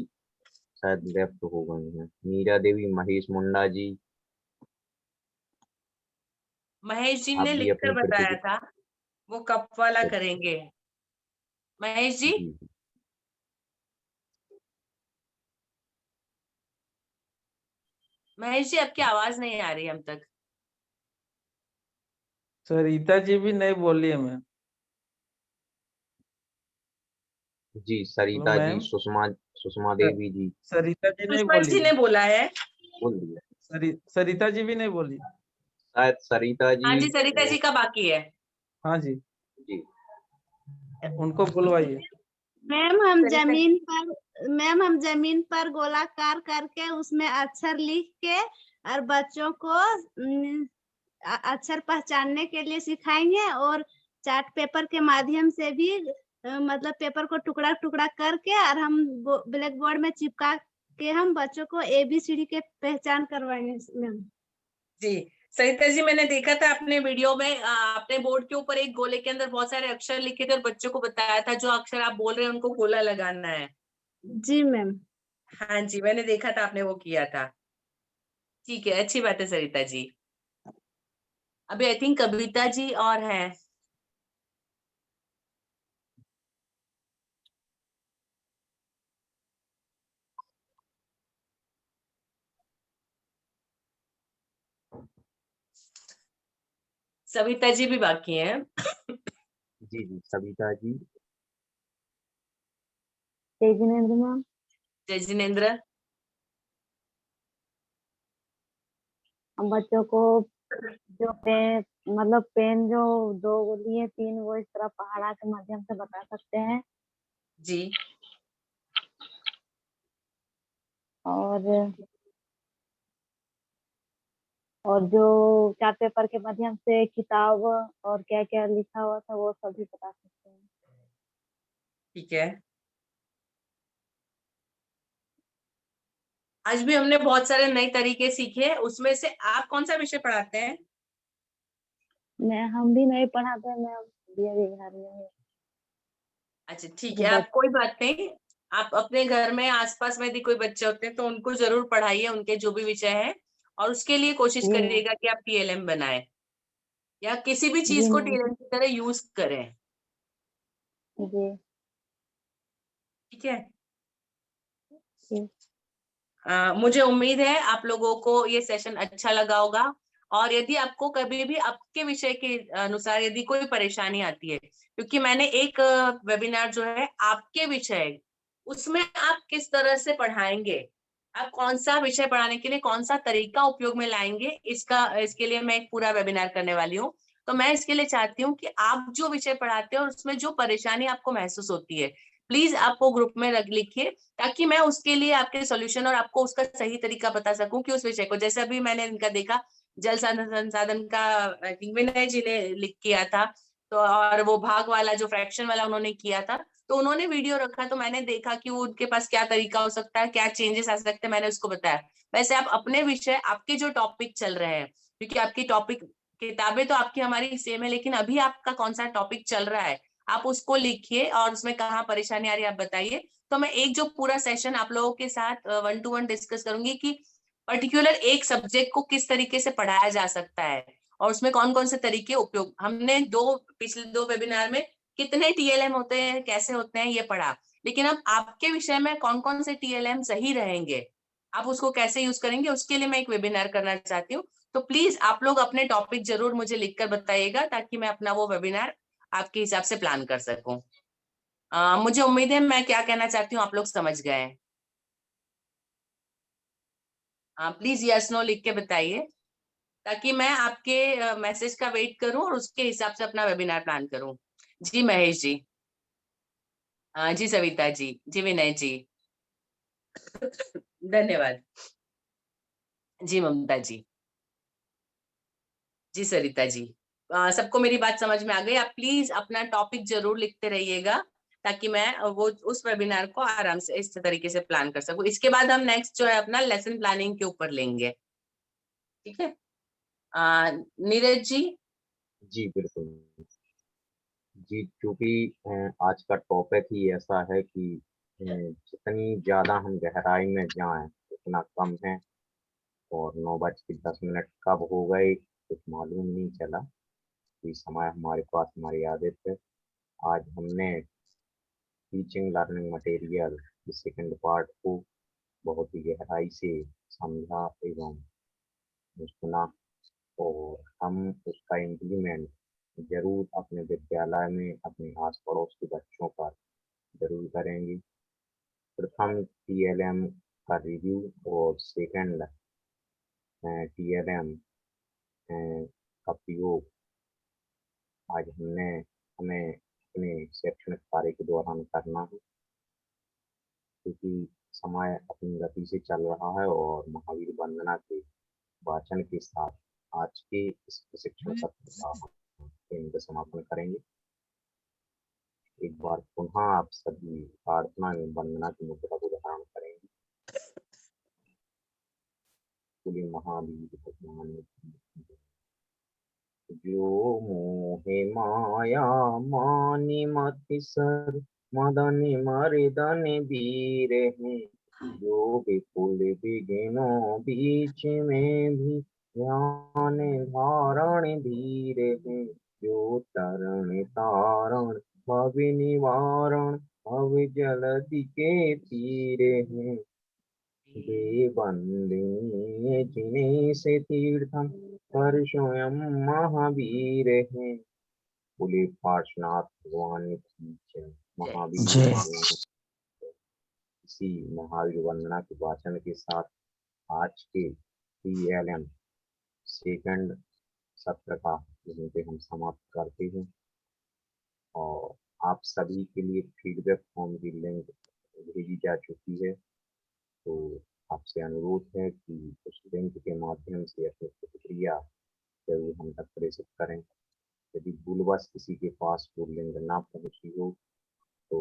शायद लेफ्ट हो गई हैं। मीरा देवी, महेश मुंडा जी, महेश जी आप ने भी लिखकर अपनी बताया प्रतिक्रिया। था वो कप वाला करेंगे। महेश जी। जी महेश जी आपकी आवाज नहीं आ रही हम तक। सरिता जी भी नहीं बोली है मैम। जी, हेलो सरिता जी, मैम। सुषमा सुषमा देवी जी सरिता जी नहीं सुषमा बोली जी है। ने बोला है। बोल दिया। सरिता जी भी नहीं बोली। शायद सरिता हाँ जी जी सरिता जी का बाकी है। हाँ जी, जी उनको बुलवाइए। सरिता मैम हम जमीन पर गोलाकार करके उसमें अक्षर लिख के और बच्चों को अक्षर पहचानने के लिए सिखाएंगे और चार्ट पेपर के माध्यम से भी मतलब पेपर को टुकड़ा टुकड़ा करके और हम ब्लैक बोर्ड में चिपका के हम बच्चों को ABCD के पहचान करवाएंगे मैम। जी सरिता जी मैंने देखा था अपने वीडियो में, आपने बोर्ड के ऊपर एक गोले के अंदर बहुत सारे अक्षर लिखे थे और बच्चों को बताया था जो अक्षर आप बोल रहे हैं उनको गोला लगाना है। जी मैम। हाँ जी मैंने देखा था आपने वो किया था। ठीक है, अच्छी बात है सरिता जी। अभी आई थिंक कविता जी और हैं। सविता जी भी बाकी हैं। जी जी, सविता जी। तेजिनेंद्र मैम। जय जिनेंद्र। हम बच्चों को जो पेन मतलब पेन जो 2 लिए 3 वो इस तरह पहाड़ा के माध्यम से बता सकते हैं। जी। और जो चार्ट पेपर के माध्यम से किताब और क्या क्या लिखा हुआ था वो सभी बता सकते हैं। ठीक है। आज भी हमने बहुत सारे नए तरीके सीखे, उसमें से आप कौन सा विषय पढ़ाते हैं? हम भी नहीं पढ़ाते हैं, मैं बीए बिहार में हूँ। अच्छा ठीक जो है, आप बच कोई बात नहीं। आप अपने घर में आसपास में यदि कोई बच्चे होते हैं तो उनको जरूर पढ़ाइए, उनके जो भी विषय है, और उसके लिए कोशिश जी मैम। करिएगा कि आप टीएलएम बनाएं या किसी भी चीज जी को मैम। टीएलएम की तरह यूज करें। जी ठीक है। जी मुझे उम्मीद है आप लोगों को ये सेशन अच्छा लगा होगा, और यदि आपको कभी भी आपके विषय के अनुसार यदि कोई परेशानी आती है, क्योंकि मैंने एक वेबिनार जो है आपके विषय, उसमें आप किस तरह से पढ़ाएंगे, आप कौन सा विषय पढ़ाने के लिए कौन सा तरीका उपयोग में लाएंगे, इसके लिए मैं एक पूरा वेबिनार करने वाली हूँ। तो मैं इसके लिए चाहती हूँ कि आप जो विषय पढ़ाते हो और उसमें जो परेशानी आपको महसूस होती है, प्लीज आप वो ग्रुप में लिखिए, ताकि मैं उसके लिए आपके सॉल्यूशन और आपको उसका सही तरीका बता सकूं कि उस विषय को, जैसे अभी मैंने इनका देखा जल संसाधन का, आई थिंक विनय जी ने लिख किया था, तो और वो भाग वाला जो फ्रैक्शन वाला उन्होंने किया था, तो उन्होंने वीडियो रखा, तो मैंने देखा कि वो उनके पास क्या तरीका हो सकता है, क्या चेंजेस आ सकते हैं, मैंने उसको बताया। वैसे आप अपने विषय, आपके जो टॉपिक चल रहे हैं, क्योंकि आपकी टॉपिक किताबें तो आपकी हमारी सेम है, लेकिन अभी आपका कौन सा टॉपिक चल रहा है आप उसको लिखिए, और उसमें कहाँ परेशानी आ रही है आप बताइए। तो मैं एक जो पूरा सेशन आप लोगों के साथ 1-to-1 डिस्कस करूंगी कि पर्टिकुलर एक सब्जेक्ट को किस तरीके से पढ़ाया जा सकता है, और उसमें कौन कौन से तरीके उपयोग, हमने पिछले 2 वेबिनार में कितने टीएलएम होते हैं, कैसे होते हैं, ये पढ़ा, लेकिन अब आपके विषय में कौन कौन से टीएलएम सही रहेंगे, आप उसको कैसे यूज करेंगे, उसके लिए मैं एक वेबिनार करना चाहती हूँ। तो प्लीज आप लोग अपने टॉपिक जरूर मुझे लिखकर बताइएगा, ताकि मैं अपना वो वेबिनार आपके हिसाब से प्लान कर सकूं। मुझे उम्मीद है मैं क्या कहना चाहती हूँ आप लोग समझ गए हैं। प्लीज यस नो लिख के बताइए, ताकि मैं आपके मैसेज का वेट करूं और उसके हिसाब से अपना वेबिनार प्लान करूं। जी महेश जी, जी सविता जी विनय जी, धन्यवाद। जी ममता जी सरिता जी, सबको मेरी बात समझ में आ गई। आप प्लीज अपना टॉपिक जरूर लिखते रहिएगा, ताकि मैं वो उस वेबिनार को आराम से इस तरीके से प्लान कर सकूं। इसके बाद हम नेक्स्ट जो है अपना लेसन प्लानिंग के ऊपर लेंगे। ठीक है। नीरज जी। जी बिल्कुल जी, क्योंकि आज का टॉपिक ही ऐसा है कि जितनी ज्यादा हम गहराई में जाएं उतना कम है, और 9:10 कब हो गए कुछ मालूम नहीं चला, कि समय हमारे पास मर्यादित है। आज हमने टीचिंग लर्निंग मटेरियल के सेकंड पार्ट को बहुत ही गहराई से समझा एवं सुना, और हम उसका इम्प्लीमेंट जरूर अपने विद्यालय में अपने आस पड़ोस के बच्चों पर जरूर करेंगे। प्रथम टीएलएम का रिव्यू और सेकंड टीएलएम का प्रयोग आज हमें अपने शैक्षणिक कार्य के दौरान करना है, क्योंकि समय अपनी गति से चल रहा है, और महावीर वंदना के वाचन के साथ आज के इस प्रशिक्षण सत्र का हम केंद्र समापन करेंगे। एक बार पुनः आप सभी प्रार्थना एवं वंदना की मुद्रा को धारण करेंगे। बोले महावीर भगवान की। जो मोहे माया मानि मति सर मदन मर्दन वीर हैं, जो विपुल विघ्नो बीच में भी ध्यान धारण धीर हैं, जो तरण तारण भव निवारण भव जलधि के तीर हैं, वे वंदनीय जिन्हें से तीर्थम पर स्वयं महावीर हैं। बोले पार्श्वनाथ भगवान की जय। महावीर जय। भगवान। इसी महावीर वंदना के वाचन के साथ आज के टीएलएम सेकंड सत्र का यहीं पे हम समाप्त करते हैं और आप सभी के लिए फीडबैक फॉर्म की लिंक भेजी जा चुकी है। तो आपसे अनुरोध है कि उस लिंक के माध्यम से अपनी प्रतिक्रिया जरूर हम तक प्रेषित करें। यदि भूलवश किसी के पास वो लिंक ना पहुंची हो तो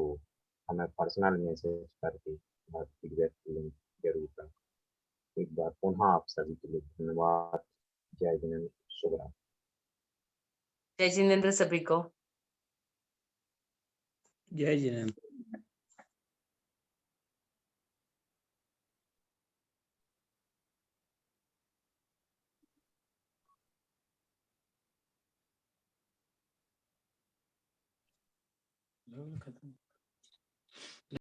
हमें पर्सनल मैसेज करके फीडबैक की लिंक जरूर करें। एक बार पुनः आप सभी के लिए धन्यवाद। जय जिनेंद्र, शुभ रात्रि। जय जिनेंद्र सभी को। जय जिनेंद्र। खत्म।